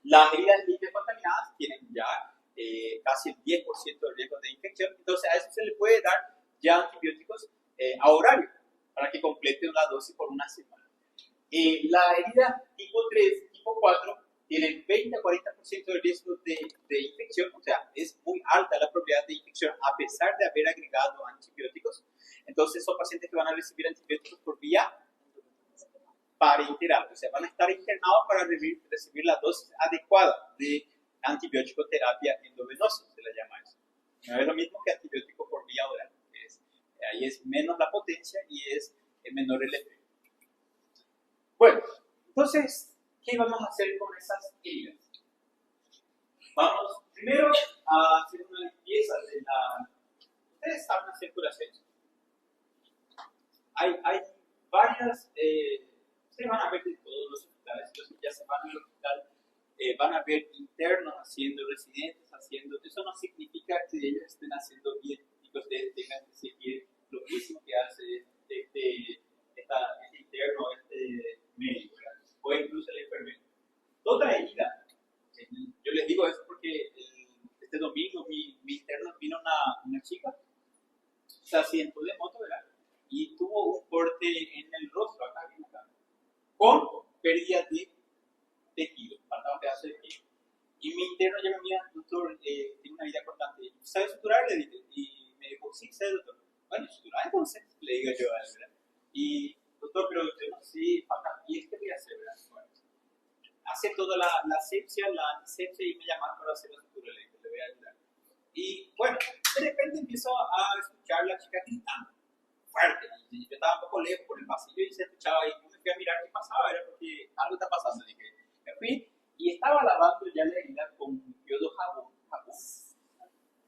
Las heridas limpias contaminadas tienen ya casi el 10% de riesgo de infección, entonces a eso se le puede dar ya antibióticos a horario para que complete una dosis por una semana. La herida tipo 3, tipo 4 tienen 20 a 40% de riesgo de infección, o sea, es muy alta la probabilidad de infección a pesar de haber agregado antibióticos. Entonces son pacientes que van a recibir antibióticos por vía parenteral, o sea, van a estar internados para recibir la dosis adecuada de antibiótico terapia endovenosa, se la llama eso. No es lo mismo que antibiótico por vía oral. Ahí es menos la potencia y es menor el efecto. Bueno, entonces, ¿qué vamos a hacer con esas heridas? Vamos primero a hacer una limpieza de la... Ustedes saben hacer curaciones. Hay varias... ustedes van a ver de todos los hospitales, los que ya se van al hospital, van a ver internos haciendo, residentes haciendo. Eso no significa que ellos estén haciendo bien y que ustedes tengan que seguir lo mismo que hace este interno, este médico, ¿verdad? O incluso el enfermero. Toda herida, yo les digo eso porque este domingo mi interno vino una chica, se accidentó de moto, ¿verdad? Y tuvo un corte en el rostro, acá. con pérdida de tejido, faltaba un pedazo de tejido. Y mi interno ya me mira, doctor, tiene una herida cortante, ¿sabe suturar? Le dije, y me dijo, sí, sé, doctor. Bueno, suturar entonces, le digo yo a él, ¿verdad? Y, doctor, pero yo no sé, falta, ¿y es que voy a hacer, verdad? Bueno, hace toda la asepsia, la antisepsia y me llaman para hacer la sutura, le dije, le voy a ayudar. Y bueno, de repente empiezo a escuchar a la chica gritando fuerte. Y yo estaba un poco lejos por el pasillo y se escuchaba y yo me fui a mirar qué pasaba, era porque algo está pasando. Dije, me fui y estaba lavando ya la herida con yodo jabón.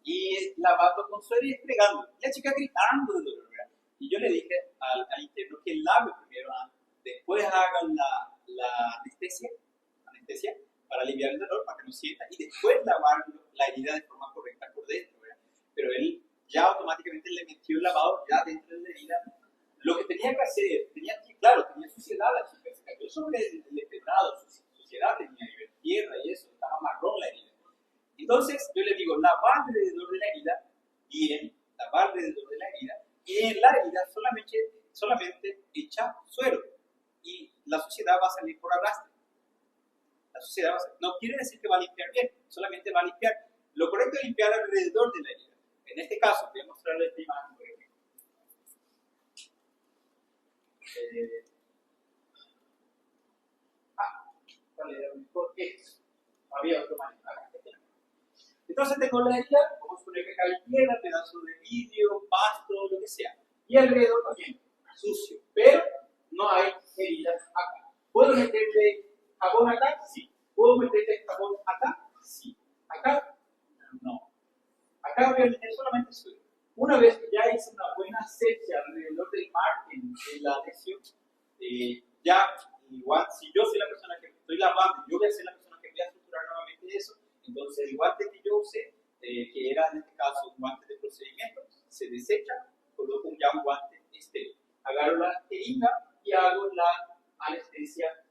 Y lavando con suero y desplegando. Y la chica gritando de dolor, ¿verdad? Y yo le dije al interno que lave primero, después hagan la anestesia para aliviar el dolor, para que no sienta, y después lavar la herida de forma correcta por dentro, ¿verdad? Pero él ya automáticamente le metió el lavado ya dentro de la herida. Lo que tenía que hacer, tenía suciedad la chica, se cayó sobre el empedrado, suciedad tenía tierra y eso, estaba marrón la herida. Entonces yo le digo, lavar alrededor de la herida, bien, lavar alrededor de la herida, y en la herida solamente echa suero, y la suciedad va a salir por arrastre. La suciedad no quiere decir que va a limpiar bien, solamente va a limpiar. Lo correcto es limpiar alrededor de la herida. En este caso, voy a mostrarle esta imagen, por ejemplo. ¿Cuál era el mejor? Había otro manejo. Entonces tengo la herida, vamos a poner que cae tierra, pedazo de vidrio, pasto, lo que sea. Y alrededor también, sucio. Pero no hay heridas acá. ¿Puedo meterle jabón acá? Sí. ¿Puedo meterle jabón acá? Sí. ¿Acá? No. Acá voy a meter solamente suelo. Una vez que ya hice una buena asepsia alrededor del margen de la lesión, ya igual, si yo soy la persona que estoy lavando, yo voy a ser la persona que voy a suturar nuevamente eso, entonces el guante que yo usé, que era en este caso un guante de procedimiento, se desecha, coloco ya un guante estéril. Agarro la jeringa y hago la anestesia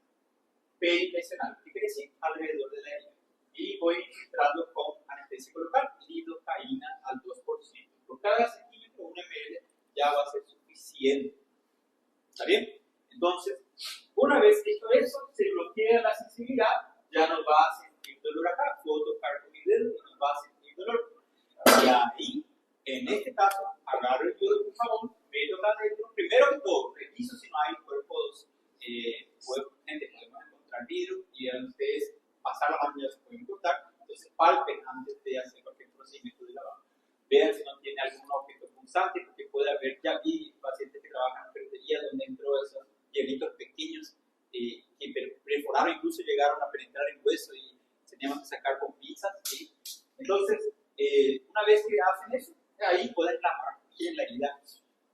perilesional, ¿qué quiere decir? Alrededor de la herida. Y voy infiltrando con anestesia local, lidocaína al 2%. Por cada centímetro, 1 ml ya va a ser suficiente. ¿Está bien? Entonces, una vez hecho eso, se bloquea la sensibilidad, ya no va a sentir dolor acá, puedo tocar con mi dedo y no va a sentir dolor. Y ahí, en este caso, agarro el yodo con jabón, meto acá adentro, primero que todo, reviso si no hay cuerpos, gente, podemos encontrar vidrio y a ustedes pasar la mano ya se pueden cortar, entonces palpen antes de hacer cualquier procedimiento de lavado. Vean si no tiene algún objeto punzante, porque puede haber, ya vi pacientes que trabajan en ferretería donde entró esos hielitos pequeños que perforaron, incluso llegaron a penetrar el hueso y teníamos que sacar con pinzas. ¿Sí? Entonces, una vez que hacen eso, ahí pueden lavar bien la herida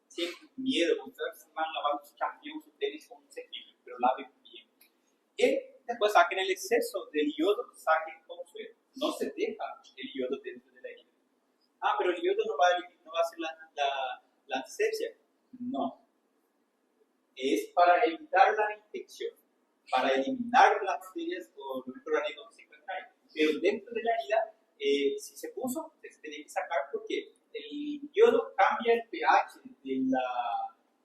sin miedo, como ustedes van lavando sus champiñones, sus tenis con un cepillo, pero laven bien. Y después saquen el exceso del yodo, saquen con suero. No se deja el yodo dentro de la herida. Pero el yodo no va a hacer la antisepsia. No. Es para evitar la infección, para eliminar las bacterias o los microorganismos que se encuentran ahí. Pero dentro de la herida, si se puso, se tiene que sacar porque el yodo cambia el pH de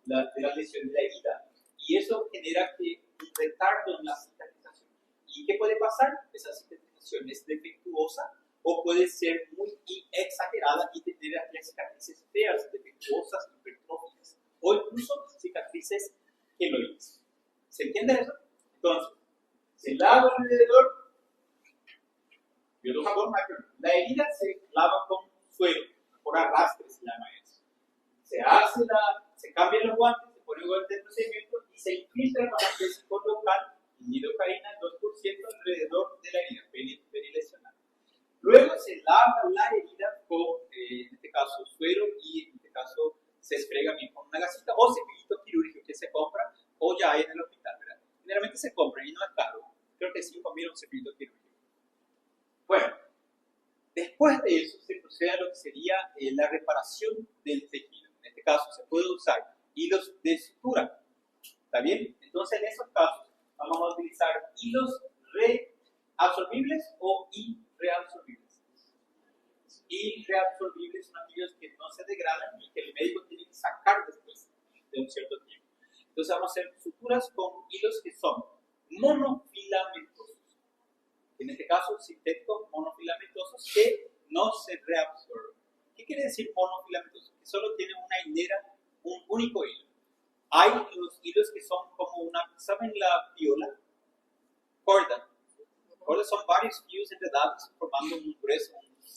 la lesión de la herida y eso genera un retardo en la cicatrización. ¿Y qué puede pasar? Esa cicatrización es defectuosa o puede ser muy exagerada y tener cicatrices feas, defectuosas, hipertróficas o incluso cicatrices queloides. ¿Se entiende eso? Entonces, se lava alrededor, yodo jabón, la herida se lava con suero, por arrastre se llama eso. Se cambian los guantes, se pone el guante de procedimiento y se infiltra con anestésico local y lidocaína al 2% alrededor de la herida perilesional. Luego se lava la herida con, en este caso, suero y en este caso se esfrega bien con una gasita o cepillito quirúrgico que se compra o ya hay en el hospital, ¿verdad? Generalmente se compra y no es caro. Creo que 5.000 un cepillito quirúrgico. Bueno, después de eso se procede a lo que sería la reparación del tejido. En este caso se puede usar hilos de sutura. ¿Está bien? Entonces en esos casos vamos a utilizar hilos reabsorbibles o irreabsorbibles. Irreabsorbibles son aquellos que no se degradan y que el médico tiene que sacar después de un cierto tiempo. Entonces vamos a hacer suturas con hilos que son monofilamentosos. En este caso, sintéticos monofilamentosos que no se reabsorben. ¿Qué quiere decir monofilamentosos? Que solo tienen una hilera, un único hilo. Hay los hilos que son como una, ¿saben la viola? Corda. Cordas son varios fios enredados formando un grueso,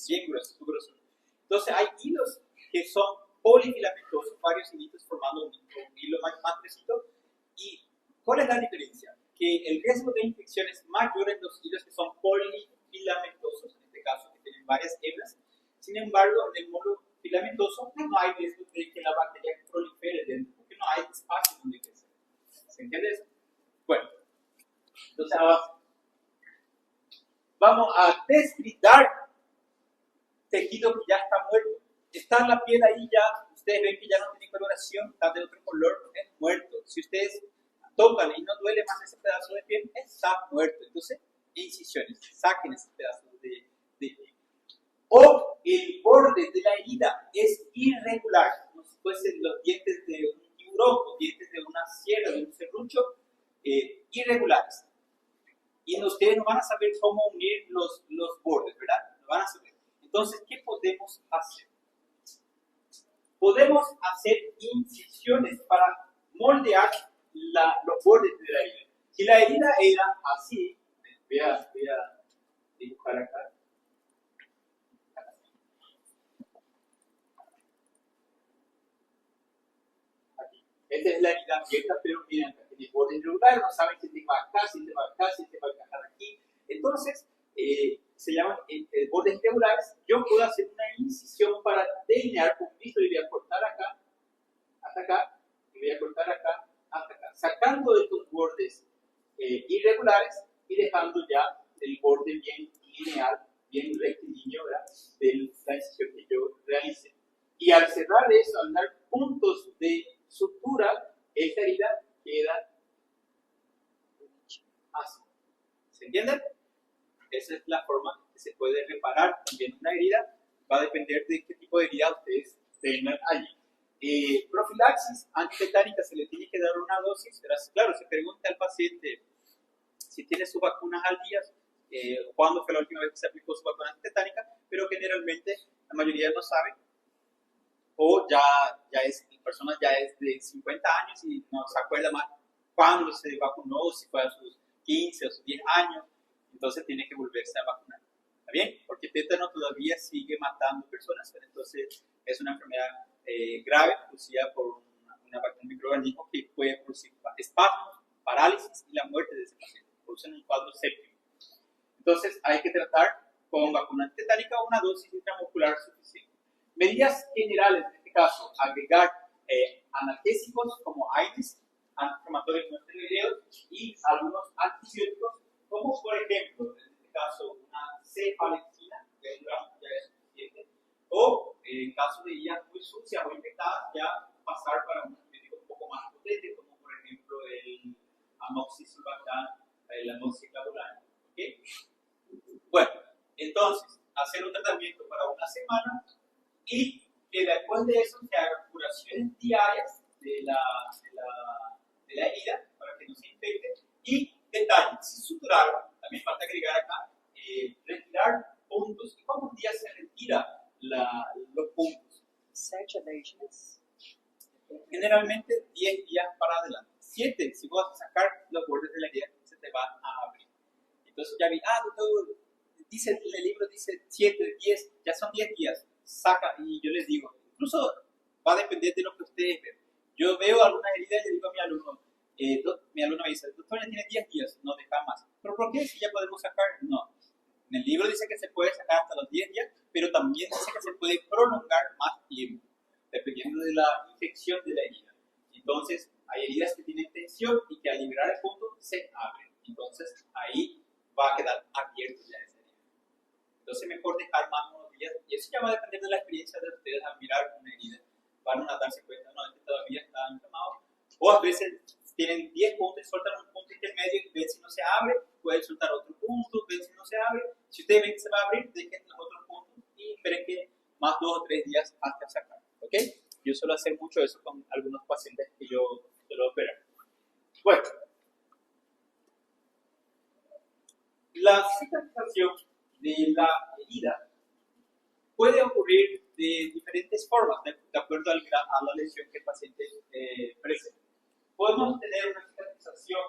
bien grueso, su grosor. Entonces hay hilos que son polifilamentosos, varios hilitos formando un hilo más gruesito. ¿Y cuál es la diferencia? Que el riesgo de infección es mayor en los hilos que son polifilamentosos, en este caso que tienen varias hebras. Sin embargo, en el monofilamentoso no hay riesgo de que la bacteria prolifere dentro, porque no hay espacio donde crecer. ¿Se entiende eso? Bueno, entonces ahora vamos a desbridar tejido que ya está muerto. Está la piel ahí ya, ustedes ven que ya no tiene coloración, está de otro color, es muerto. Si ustedes tocan y no duele más ese pedazo de piel, está muerto. Entonces, incisiones, saquen ese pedazo de piel. O el borde de la herida es irregular, como si fuesen los dientes de un tiburón o dientes de una sierra, de un serrucho, irregulares. Y ustedes no van a saber cómo unir los bordes, ¿verdad? No van a saber. Entonces, ¿qué podemos hacer? Podemos hacer incisiones para moldear los bordes de la herida. Si la herida era así, voy a dibujar acá. Aquí. Esta es la herida abierta, pero miren, acá tiene bordes irregulares, no saben si te va acá, si te va acá, si te va a encajar aquí. Entonces, se llaman bordes irregulares. Yo puedo hacer una incisión para delinear con piso y voy a cortar acá, hasta acá, y voy a cortar acá, hasta acá, sacando estos bordes irregulares y dejando ya el borde bien lineal, bien rectilíneo, ¿verdad? De la incisión que yo realicé. Y al cerrar eso, al dar puntos de sutura, esta herida queda así. ¿Se entiende? Esa es la forma que se puede reparar también una herida. Va a depender de qué tipo de herida ustedes tengan allí. Profilaxis antitetánica, se le tiene que dar una dosis. Claro, se pregunta al paciente si tiene sus vacunas al día, cuándo fue la última vez que se aplicó su vacuna antitetánica, pero generalmente la mayoría no sabe, o la persona ya es de 50 años y no se acuerda más cuándo se vacunó, si fue a sus 15 o sus 10 años. Entonces tiene que volverse a vacunar. ¿Está bien? Porque el tétano todavía sigue matando personas, pero entonces es una enfermedad grave producida por un microorganismo que puede producir espasmos, parálisis y la muerte de ese paciente. Producen un cuadro séptico. Entonces hay que tratar con vacuna antitétánica una dosis intramuscular suficiente. Medidas generales, en este caso, agregar analgésicos como AINES, antiinflamatorios no esteroideos, y algunos antibióticos, como por ejemplo, en este caso, una cefalexina, que ya es suficiente, o en caso de ellas muy sucias o infectadas, ya pasar para un antibiótico un poco más potente, como por ejemplo el amoxicilbactam, el amoxiclavulan. ¿Okay? Bueno, entonces, hacer un tratamiento para una semana y que después de eso se hagan curaciones diarias de la herida para que no se infecte. Y detalle, si suturaron, también falta agregar acá, retirar puntos. ¿Y cuántos días se retira los puntos? 7 a 10 días. Generalmente 10 días para adelante. 7, si vos vas a sacar los bordes de la herida, se te van a abrir. Entonces ya vi, doctor, dice, en el libro dice 7, 10, ya son 10 días. Saca, y yo les digo, incluso va a depender de lo que ustedes ven. Yo veo algunas heridas y le digo a mi alumno me dice, doctor, ya tiene 10 días, no deja más. ¿Pero por qué? Si ya podemos sacar, no. En el libro dice que se puede sacar hasta los 10 días, pero también dice que se puede prolongar más tiempo, dependiendo de la infección de la herida. Entonces, hay heridas que tienen tensión y que al liberar el punto se abren. Entonces, ahí va a quedar abierto ya esa herida. Entonces, mejor dejar más unos días, y eso ya va a depender de la experiencia de ustedes al mirar una herida. Van a darse cuenta, no, este todavía está inflamado. O a veces tienen 10 puntos y sueltan un punto intermedio y ven si no se abre, pueden soltar otro punto, ven si no se abre. Si ustedes ven que se va a abrir, dejen los otros puntos y esperen que más 2 o 3 días hasta sacar. ¿Ok? Yo suelo hacer mucho eso con algunos pacientes que yo suelo operar. La cicatrización de la herida puede ocurrir de diferentes formas, de acuerdo a la lesión que el paciente presenta. Podemos tener una cicatrización,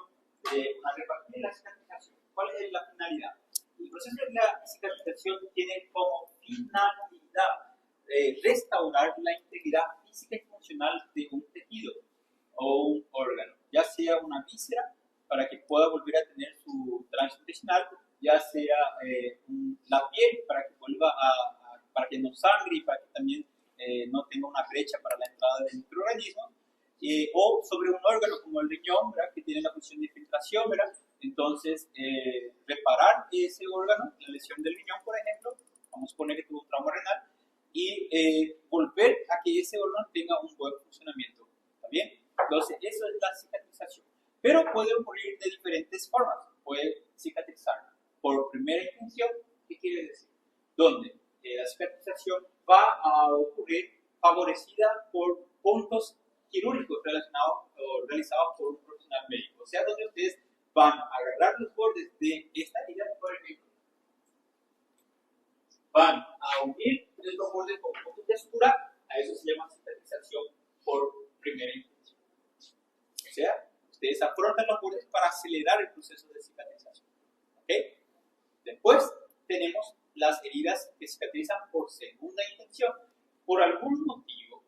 una repartir la cicatrización. ¿Cuál es la finalidad? El proceso de la cicatrización tiene como finalidad restaurar la integridad física y funcional de un tejido o un órgano, ya sea una víscera para que pueda volver a tener su tránsito intestinal, ya sea la piel para que vuelva para que no sangre y para que también no tenga una brecha para la entrada del microorganismo, o sobre un órgano como el riñón, ¿verdad? Que tiene la función de filtración, ¿verdad? Entonces, reparar ese órgano, la lesión del riñón, por ejemplo, vamos a suponer que tuvo un trauma renal, y volver a que ese órgano tenga un buen funcionamiento. ¿Está bien? Entonces, eso es la cicatrización. Pero puede ocurrir de diferentes formas. Puede cicatrizar por primera intención. ¿Qué quiere decir? Donde la cicatrización va a ocurrir favorecida por puntos quirúrgicos relacionados o realizados por un profesional médico. O sea, donde ustedes van a agarrar los bordes de esta herida, por ejemplo, van a unir estos bordes con puntos de sutura. A eso se llama cicatrización por primera intención. O sea, ustedes afrontan los bordes para acelerar el proceso de cicatrización. ¿Okay? Después tenemos las heridas que cicatrizan por segunda intención. Por algún motivo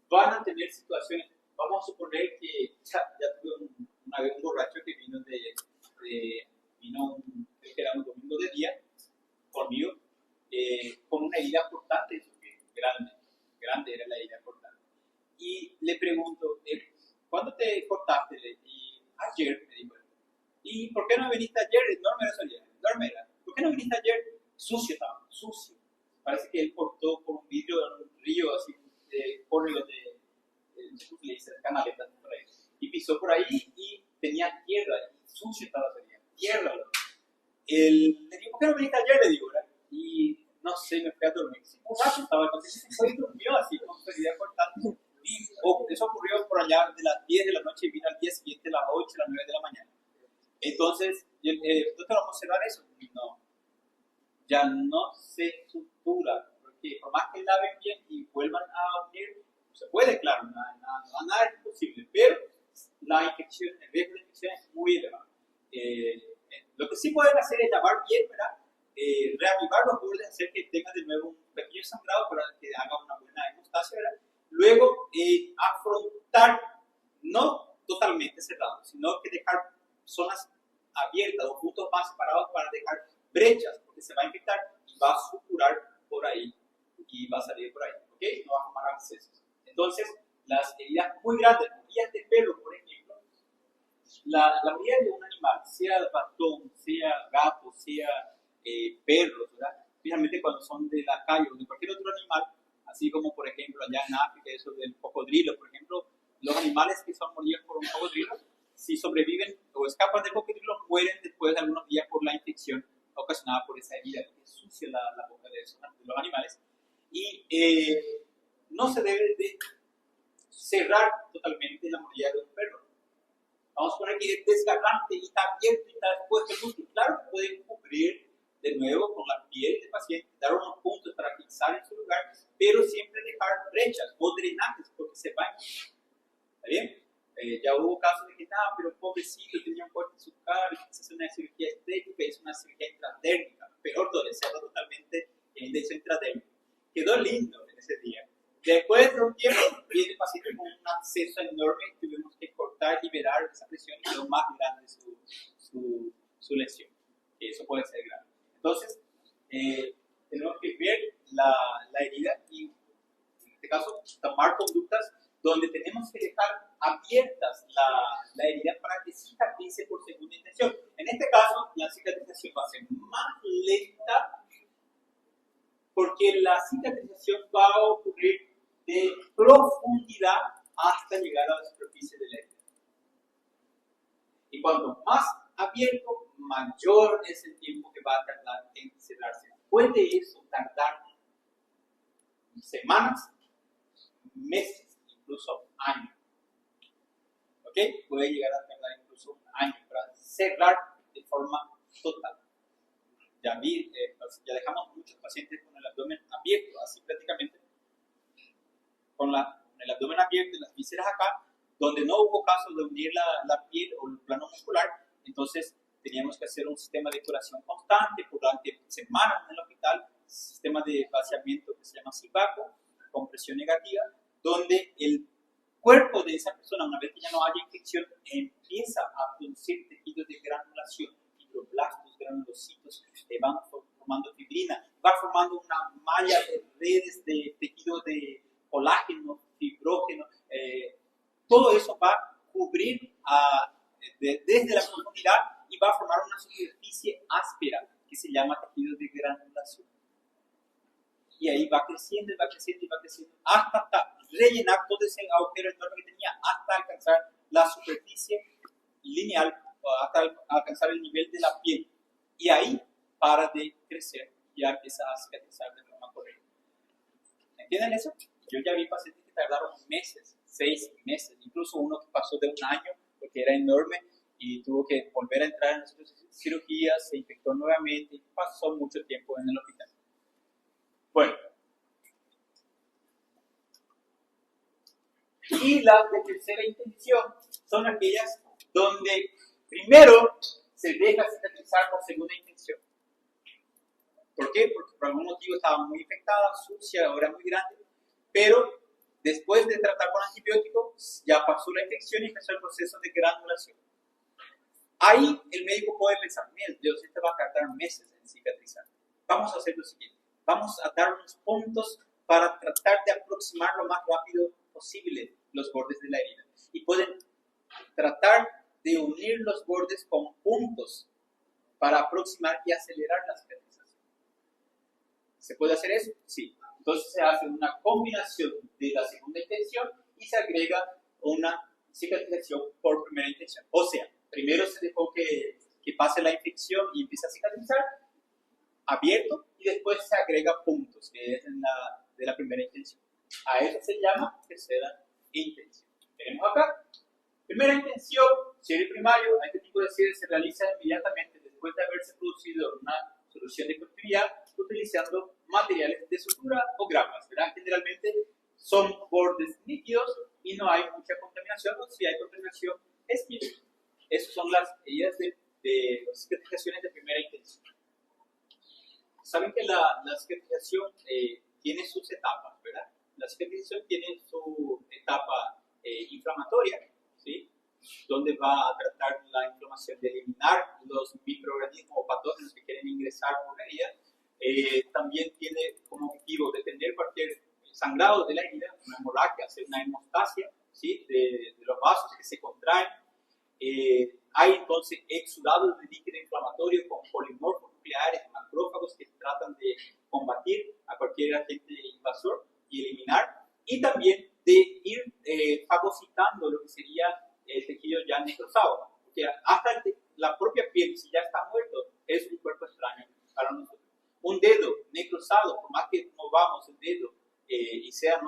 van a tener situaciones. Vamos a suponer que ya tuve una vez un borracho que vino creo que era un domingo de día conmigo, con una herida cortante, grande era la herida cortante. Y le pregunto, ¿cuándo te cortaste? Y ayer, me dijo. ¿Y por qué no viniste ayer? No era. ¿Por qué no viniste ayer? Sucio estaba, sucio. Parece que él cortó por un vidrio en un río, así, córregos de canaletas por ahí. Y pisó por ahí y tenía tierra, y sucio estaba, tierra. Le digo, ¿por qué no viniste ayer? Le digo, ¿verdad? Y no sé, me fui a dormir. Un rato estaba, entonces se durmió así, con su herida cortante. Y eso ocurrió por allá de las 10 de la noche y vino al día siguiente a las 8, a las 9 de la mañana. Entonces, ¿dónde vamos a cerrar eso? No, ya no se sutura, porque por más que laven bien y vuelvan a unir, se puede, claro, nada es imposible, pero la infección, el riesgo de infección es muy elevado. Lo que sí pueden hacer es lavar bien, ¿verdad? Reavivar los bordes, hacer que tenga de nuevo un pequeño sangrado para que haga una buena hemostasia, ¿verdad? Luego, afrontar, no totalmente cerrado, sino que dejar zonas abiertas o puntos más separados para dejar brechas, porque se va a infectar y va a suturar por ahí y va a salir por ahí, ¿ok? No va a formar abscesos. Entonces, las heridas muy grandes, heridas de pelo, por ejemplo, la herida de un animal, sea ratón, sea gato, sea perro, ¿verdad? Especialmente cuando son de la calle o de cualquier otro animal, así como por ejemplo allá en África, eso del cocodrilo, por ejemplo, los animales que son mordidos por un cocodrilo, si sobreviven o escapan del cocodrilo, mueren después de algunos días por la infección ocasionada por esa herida, que es sucia la boca de los animales. Y no se debe de cerrar totalmente la mordida de un perro. Vamos a poner que es desgarrante y está abierto y está expuesto el músculo. Claro que pueden cubrir de nuevo con la piel del paciente, dar unos puntos para fixar en su lugar, pero siempre dejar brechas o drenajes porque se va a infectar. ¿Está bien? Ya hubo casos de que, pero pobrecito, tenía un corte en su cara, se hizo una cirugía estética, hizo una cirugía intradérmica, peor todavía, se habló totalmente en hizo intradérmica. Quedó lindo en ese día. Después de un tiempo, viene el paciente con un absceso enorme, tuvimos que cortar, liberar esa presión y quedó más grande su lesión. Eso puede ser grave. Entonces, tenemos que ver la herida y, en este caso, tomar conductas donde tenemos que dejar abiertas la herida para que cicatrice por segunda intención. En este caso, la cicatrización va a ser más lenta porque la cicatrización va a ocurrir de profundidad hasta llegar a la superficie de la herida. Y cuanto más abierto, mayor es el tiempo que va a tardar en cerrarse. Puede eso tardar semanas, meses, incluso años. ¿Ok? Puede llegar a tardar incluso un año para cerrar de forma total. también ya dejamos muchos pacientes con el abdomen abierto, así prácticamente, con el abdomen abierto y las vísceras acá, donde no hubo caso de unir la piel o el plano muscular. Entonces teníamos que hacer un sistema de curación constante durante semanas en el hospital, sistema de vaciamiento que se llama CIVACO, con presión negativa, donde el cuerpo de esa persona, una vez que ya no haya infección, empieza a producir tejidos de granulación, fibroblastos, granulocitos, van formando fibrina, va formando una malla de redes de tejido de colágeno, fibrógeno, todo eso va a cubrir desde la profundidad y va a formar una superficie áspera que se llama tejido de granulación. Y ahí va creciendo y va creciendo y va creciendo hasta rellenar todo ese agujero enorme que tenía, hasta alcanzar la superficie lineal, hasta alcanzar el nivel de la piel. Y ahí para de crecer y ya empieza a cicatrizar de forma correcta. ¿Entienden eso? Yo ya vi pacientes que tardaron meses, 6 meses, incluso uno que pasó de 1 año porque era enorme y tuvo que volver a entrar en las cirugías, se infectó nuevamente y pasó mucho tiempo en el hospital. Bueno. Y las de tercera intención son aquellas donde primero se deja cicatrizar por segunda intención. ¿Por qué? Porque por algún motivo estaba muy infectada, sucia, ahora muy grande, pero después de tratar con antibióticos ya pasó la infección y empezó el proceso de granulación. Ahí el médico puede pensar, mira, Dios, esto va a tardar meses en cicatrizar. Vamos a hacer lo siguiente, vamos a dar unos puntos para tratar de aproximar lo más rápido posible los bordes de la herida. Y pueden tratar de unir los bordes con puntos para aproximar y acelerar la cicatrización. ¿Se puede hacer eso? Sí. Entonces se hace una combinación de la segunda intención y se agrega una cicatrización por primera intención. O sea, primero se dejó que pase la infección y empieza a cicatrizar abierto y después se agrega puntos, que es de la primera intención. A eso se llama tercera intención. Tenemos acá, primera intención, cierre primario, a este tipo de cierre se realiza inmediatamente después de haberse producido una solución de continuidad utilizando materiales de sutura o grapas, ¿verdad? Generalmente son bordes nítidos y no hay mucha contaminación, o si hay contaminación es mínima. Esas son las medidas de cicatrizaciones de primera intención. Saben que la cicatrización tiene sus etapas, ¿verdad? La cicatrización tiene su etapa inflamatoria, ¿sí? Donde va a tratar la inflamación de eliminar los microorganismos o patógenos que quieren ingresar por la herida. También tiene como objetivo detener cualquier sangrado de la herida, una hemorragia, hacer una hemostasia, ¿sí? de los vasos que se contraen. Hay entonces exudados de líquido inflamatorio con polimorfos nucleares, macrófagos que tratan de combatir a cualquier agente invasor y eliminar, y también de ir fagocitando lo que sería el tejido ya necrosado, porque hasta la propia piel, si ya está muerto, es un cuerpo extraño para nosotros. Un dedo necrosado, por más que movamos el dedo y sea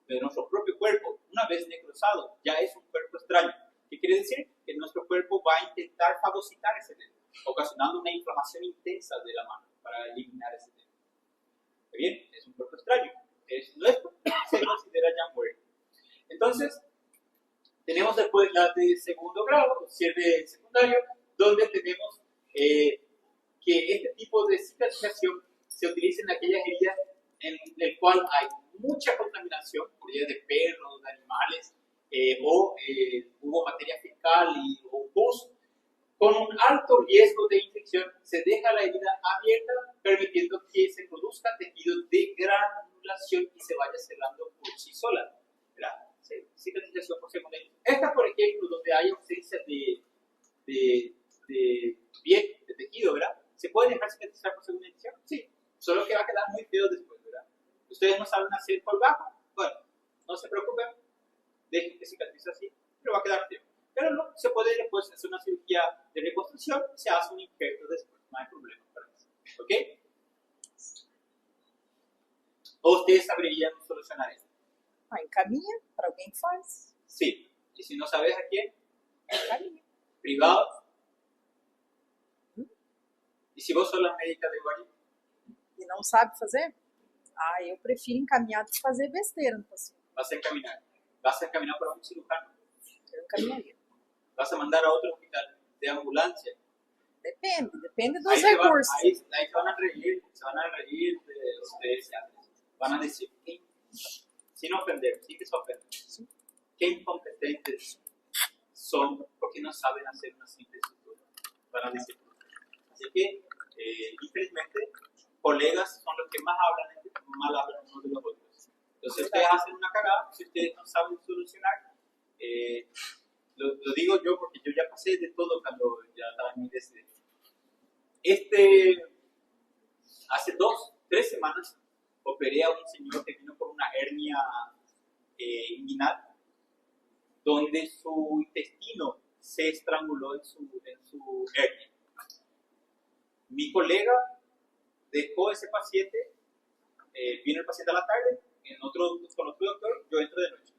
de nuestro propio cuerpo, una vez necrosado, ya es un cuerpo extraño. ¿Qué quiere decir? Que nuestro cuerpo va a intentar fagocitar ese dedo, ocasionando una inflamación intensa de la mano para eliminar ese dedo. Bien, es un cuerpo extraño, es nuestro, se considera ya muerto. Entonces, tenemos después la de segundo grado, cierre secundario, donde tenemos que este tipo de cicatrización se utiliza en aquellas heridas en el cual hay mucha contaminación, por heridas de perros, de animales, hubo materia fecal o pus, con un alto riesgo de infección. Se deja la herida abierta, permitiendo que se produzca tejido de granulación y se vaya cerrando por sí sola. ¿Verdad? Cicatrización por segunda intención. Esta, por ejemplo, donde hay ausencia de piel, de tejido, ¿verdad? ¿Se puede dejar cicatrizar por segunda intención? Sí, solo que va a quedar muy feo después, ¿verdad? ¿Ustedes no saben hacer colgajo? Bueno, no se preocupen, dejen que cicatrice así, pero va a quedar feo. Pero no, se puede después hacer una cirugía de reconstrucción, se hace un injerto después, no hay problema para eso. ¿Ok? ¿O ustedes sabrían solucionar esto? Encaminha para alguém que faz. Sí. ¿Y si no sabes a quién? Encaminha. ¿Privados? ¿Y se vos sos a médica de Guarani? E não sabe fazer? Ah, eu prefiro encaminhar do que fazer besteira no paciente. Vas a encaminar. Vas a encaminar para un cirujano. Eu encaminharia. Vas a mandar a otro hospital de ambulancia. Depende dos recursos. Ahí se van a reír de ustedes. Van a decir, sin ofender, sin que se ofendan, qué incompetentes son porque no saben hacer una simple sutura. Van a decir. Así que, infelizmente, colegas son los que más mal hablan unos de los otros. Entonces, ustedes hacen una cagada, si ustedes no saben solucionar, lo digo yo porque yo ya pasé de todo cuando ya estaba en mi DSD. Hace 3 semanas operé a un señor que vino con una hernia inguinal, donde su intestino se estranguló en su hernia. Mi colega dejó ese paciente, vino el paciente a la tarde, con otro doctor, yo entro de noche.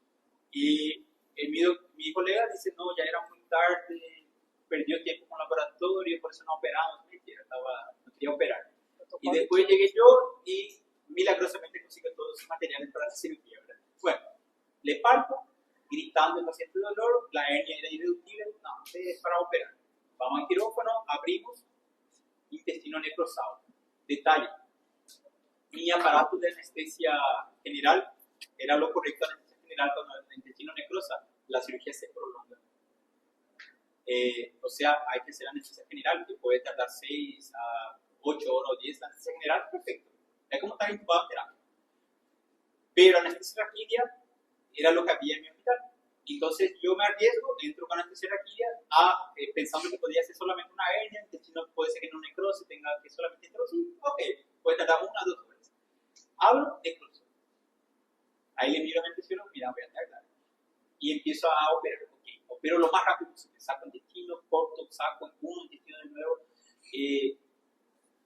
Y mi colega dice, no, ya era muy tarde, perdió tiempo con el laboratorio, por eso no operamos, no quería operar. Y después llegué yo y milagrosamente consigo todos los materiales para la cirugía, ¿verdad? Bueno, le palpo, gritando el paciente de dolor, la hernia era irreductible, no, es para operar. Vamos al quirófano, abrimos, intestino necrosado. Detalle, mi aparato de anestesia general era lo correcto. Anestesia general, cuando el intestino necrosa, la cirugía se prolonga. O sea, hay que hacer anestesia general, que puede tardar 6 a 8 horas o 10. La anestesia general, perfecto. Es como estar intubado en terapia. Pero anestesia raquídea era lo que había en mi hospital. Entonces yo me arriesgo, entro con anestesia raquídea pensando que podía ser solamente una hernia, el intestino puede ser que no necrose, tenga que solamente necrosis. Ok, puede tardar 1 a 2 horas. Abro, necroso. Ahí le miro a mi intestino, mira, voy a tardar. Y empiezo a operar. Okay. Opero lo más rápido posible. Saco el intestino, corto, saco un intestino de nuevo.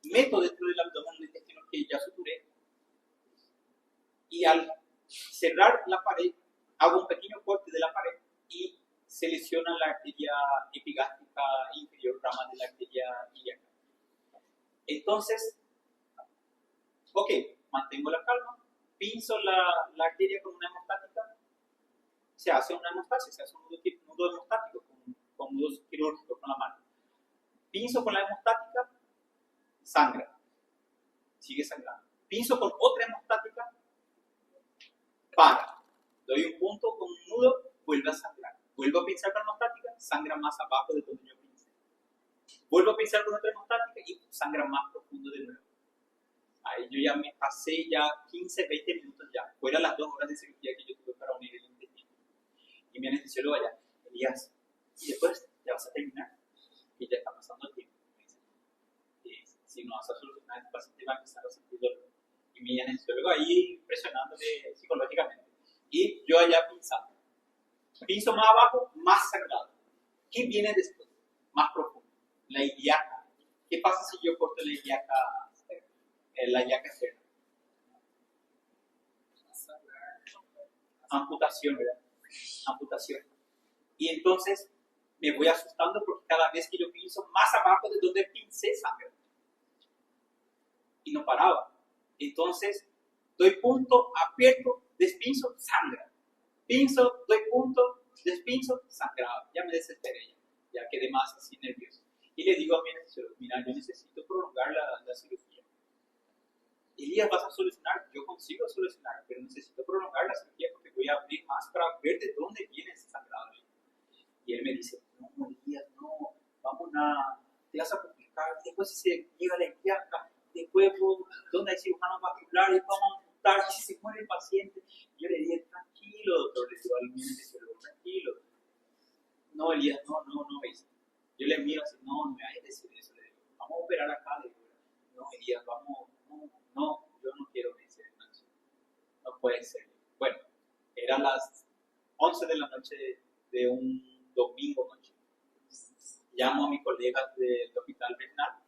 Meto dentro del abdomen el intestino que ya suturé. Y al cerrar la pared, hago un pequeño corte de la pared y se lesiona la arteria epigástrica inferior, rama de la arteria ilíaca. Entonces, ok, mantengo la calma, pinzo la arteria con una hemostática, se hace una hemostasia, se hace un nudo hemostático con nudos quirúrgicos con la mano. Pinzo con la hemostática, sangra, sigue sangrando. Pinzo con otra hemostática, para. Doy un punto con un nudo, vuelve a sangrar. Vuelvo a pinzar con hemostática, sangra más abajo de donde yo pincé. Vuelvo a pinzar con otra hemostática y sangra más profundo de nuevo. Ahí yo ya me pasé 15, 20 minutos ya, fuera las 2 horas de cirugía que yo tuve para unir el intestino. Y mi anestesiólogo allá, Elías, y después ya vas a terminar, y ya está pasando el tiempo. Si no vas a solucionar, el paciente va a empezar a sentir dolor. Y mi anestesiólogo ahí presionándole psicológicamente. Y yo allá pinzando. Pinzo más abajo, más sangrado. ¿Qué viene después? Más profundo. La ilíaca. ¿Qué pasa si yo corto la ilíaca externa? Amputación, ¿verdad? Amputación. Y entonces me voy asustando porque cada vez que yo pinzo más abajo de donde pincé sangra. Y no paraba. Entonces doy punto, aprieto, despinzo, sangra. Pinzo, doy punto, despinzo, sangrado. Ya me desesperé, ya quedé más así nervioso. Y le digo a mi anestesiólogo, mira, yo necesito prolongar la cirugía. Elías, ¿vas a solucionar? Yo consigo solucionar, pero necesito prolongar la cirugía porque voy a abrir más para ver de dónde viene ese sangrado. Y él me dice, no, Elías, no, te vas a complicar. Después si se llega la ilíaca, después donde hay cirujanos vasculares, vamos a amputar, y si se muere el paciente. Y yo le dije, tranquilo, doctor, le digo al anestesiólogo, tranquilo. No, Elías, no, ¿ves? Yo le miro así, no me vayas a decir eso, le digo, vamos a operar acá, le digo, no, Elías, no, yo no quiero vencer, no puede ser. Bueno, eran las 11 de la noche de un domingo noche. Llamo a mis colegas del hospital Bernal.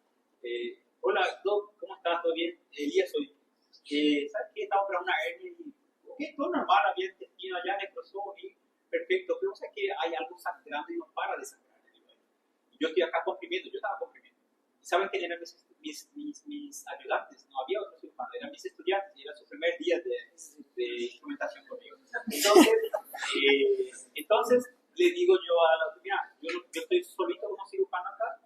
Hola, Doc, ¿cómo estás? ¿Todo bien? Elías, soy. ¿Sabes qué? Estaba operando una hernia y todo normal, había intestino allá, necrosó y perfecto, pero ¿sabes que hay algo sangrando y no para de sangrar? Y yo estoy acá comprimiendo, yo estaba comprimiendo. ¿Saben quién eran mis ayudantes? No había otros cirujanos, eran mis estudiantes y era su primer día de instrumentación conmigo. Entonces le digo yo a la autoridad, yo estoy solito como cirujano acá,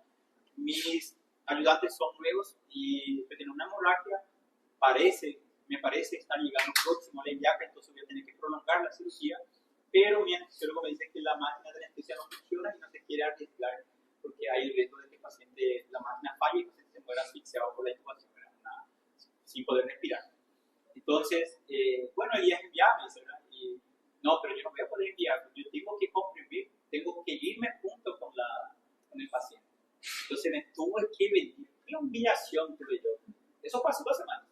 mis ayudantes son nuevos y tienen una hemorragia, me parece estar llegando próximo a la IACA, entonces voy a tener que prolongar la cirugía, pero mi anestesiólogo me dice que la máquina de anestesia no funciona y no se quiere arriesgar porque hay el riesgo de que el paciente, la máquina falle y el paciente se muera asfixiado por la intubación, sin poder respirar. Entonces, bueno, Elías enviame, ¿verdad? Y, no, pero yo no voy a poder enviar, yo tengo que comprimir, tengo que irme junto con el paciente. Entonces me tuve que venir. Qué humillación tuve yo. Eso pasó 2 semanas.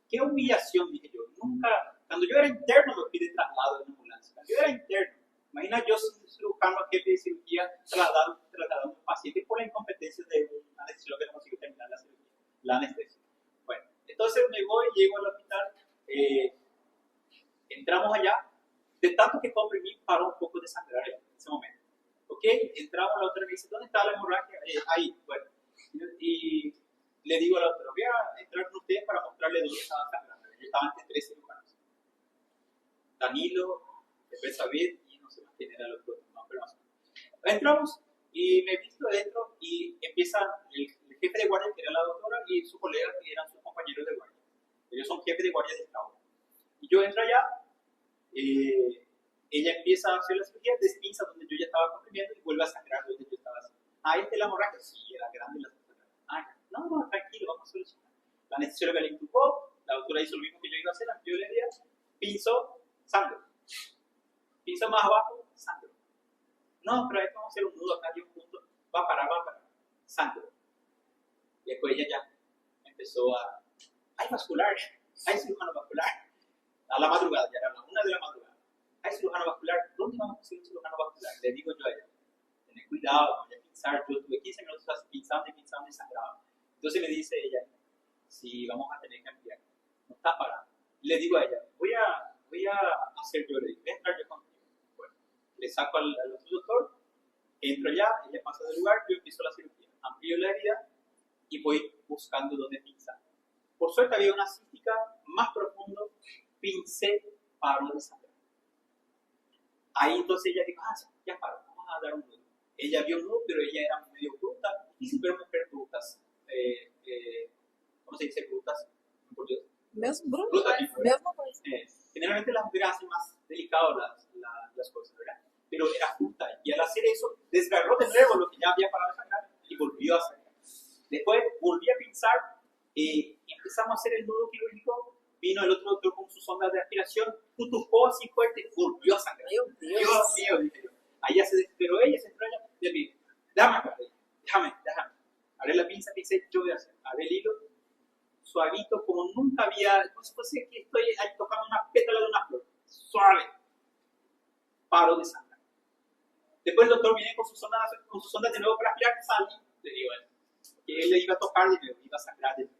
Qué humillación, dije yo. Nunca, cuando yo era interno me pide traslado en ambulancia. Cuando yo era interno, imagina yo cirujano jefe de cirugía trasladando a un paciente por la incompetencia de un anestesiólogo que no consiguió terminar la cirugía, la anestesia. Bueno, entonces me voy, llego al hospital, entramos allá, de tanto que comprimí paró un poco de sangrar en ese momento. ¿Ok? Entramos, la otra me dice, ¿dónde está la hemorragia? Ahí, bueno. Y le digo a la otra, voy a entrar con ustedes para mostrarle dónde estaba sangrando. Yo estaba ante 3 cirujanos. Danilo, Bersabet y no sé más quién era el otro. No, pero más. Entramos y me he visto adentro y empieza el jefe de guardia, que era la doctora, y su colega, que eran sus compañeros de guardia. Ellos son jefes de guardia de Estado. Y yo entro allá, ella empieza a hacer la cirugía, despinza donde yo ya estaba comprimiendo y vuelve a sangrar donde yo estaba haciendo. ¿Este es la hemorragia? Sí, era grande la sangrar. No, tranquilo, vamos a solucionar. La anestesióloga le intubó, la doctora hizo lo mismo que yo iba a hacer, yo le dije, pinzo, sangre. Pinzo más abajo, sangre. No, pero esto vamos a hacer un nudo acá y un punto, va a parar, sangre. Y después ella ya empezó hay vascular, hay cirujano vascular. A la madrugada, ya era la 1 de la madrugada. Hay cirujano vascular, ¿dónde vamos a hacer un cirujano vascular? Le digo yo a ella, tened cuidado, no voy a pinzar, yo tuve 15 minutos pinzando y sangraba. Entonces me dice ella, sí, vamos a tener que ampliar, no está parado. Le digo a ella, voy a hacer yo, le digo, voy a entrar yo contigo. Bueno, le saco al otro doctor, entro allá, ella pasa del lugar, yo empiezo la cirugía, amplío la herida y voy buscando dónde pinzar. Por suerte había una cística más profundo, pincé, paro de sangrar. Ahí entonces ella dijo, ya paro, vamos a dar un nudo. Ella vio un nudo, pero ella era medio bruta, difícil ver mujeres brutas. ¿Cómo se dice brutas? Por Dios. Mesmo coisa. Generalmente las mujeres hacen más delicado las cosas, ¿verdad? Pero era bruta y al hacer eso desgarró de nuevo lo que ya había parado de sangrar y volvió a sangrar. Después volví a pinzar, empezamos a hacer el nudo quirúrgico, vino el otro doctor con sus ondas de aspiración, tutucó así fuerte, volvió a sangrar. Dios mío, dije yo. Ahí ya se desesperó ella, se entró ella, le dije, déjame. Abre la pinza, dice, yo voy a hacer. Abre el hilo, suavito, como nunca había, no sé si que estoy ahí tocando una pétala de una flor, suave. Paro de sangrar. Después el doctor viene con sus ondas de nuevo para aspirar, salí, le digo a él. Que él le iba a tocar de nuevo, iba a sangrar de nuevo.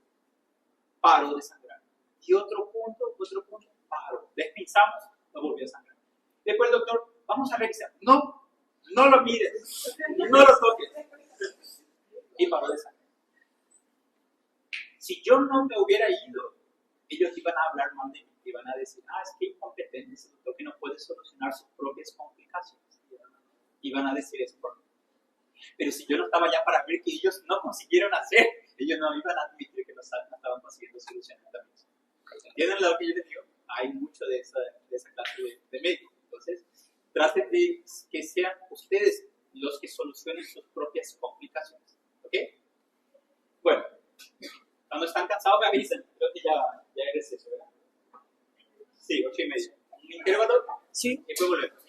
Paro de sangrar. Y otro punto, paro. Despinzamos, no volvió a sangrar. Después el doctor, vamos a revisar. No lo mires, no lo toques. Y paró de sangrar. Si yo no me hubiera ido, ellos iban a hablar mal de mí, iban a decir, es que incompetente ese doctor que no puede solucionar sus propias complicaciones. Iban a decir eso por mí. Pero si yo no estaba allá para ver que ellos no consiguieron hacer, ellos no iban a admitir que no estaban consiguiendo solucionar también. ¿Entienden lo que yo les digo? Hay mucho de esa clase de médicos. Entonces, traten de que sean ustedes los que solucionen sus propias complicaciones. ¿Ok? Bueno, cuando están cansados me avisan. Creo que ya eres eso, ¿verdad? Sí, 8:30. ¿Un intervalo? Sí. Y después volvemos.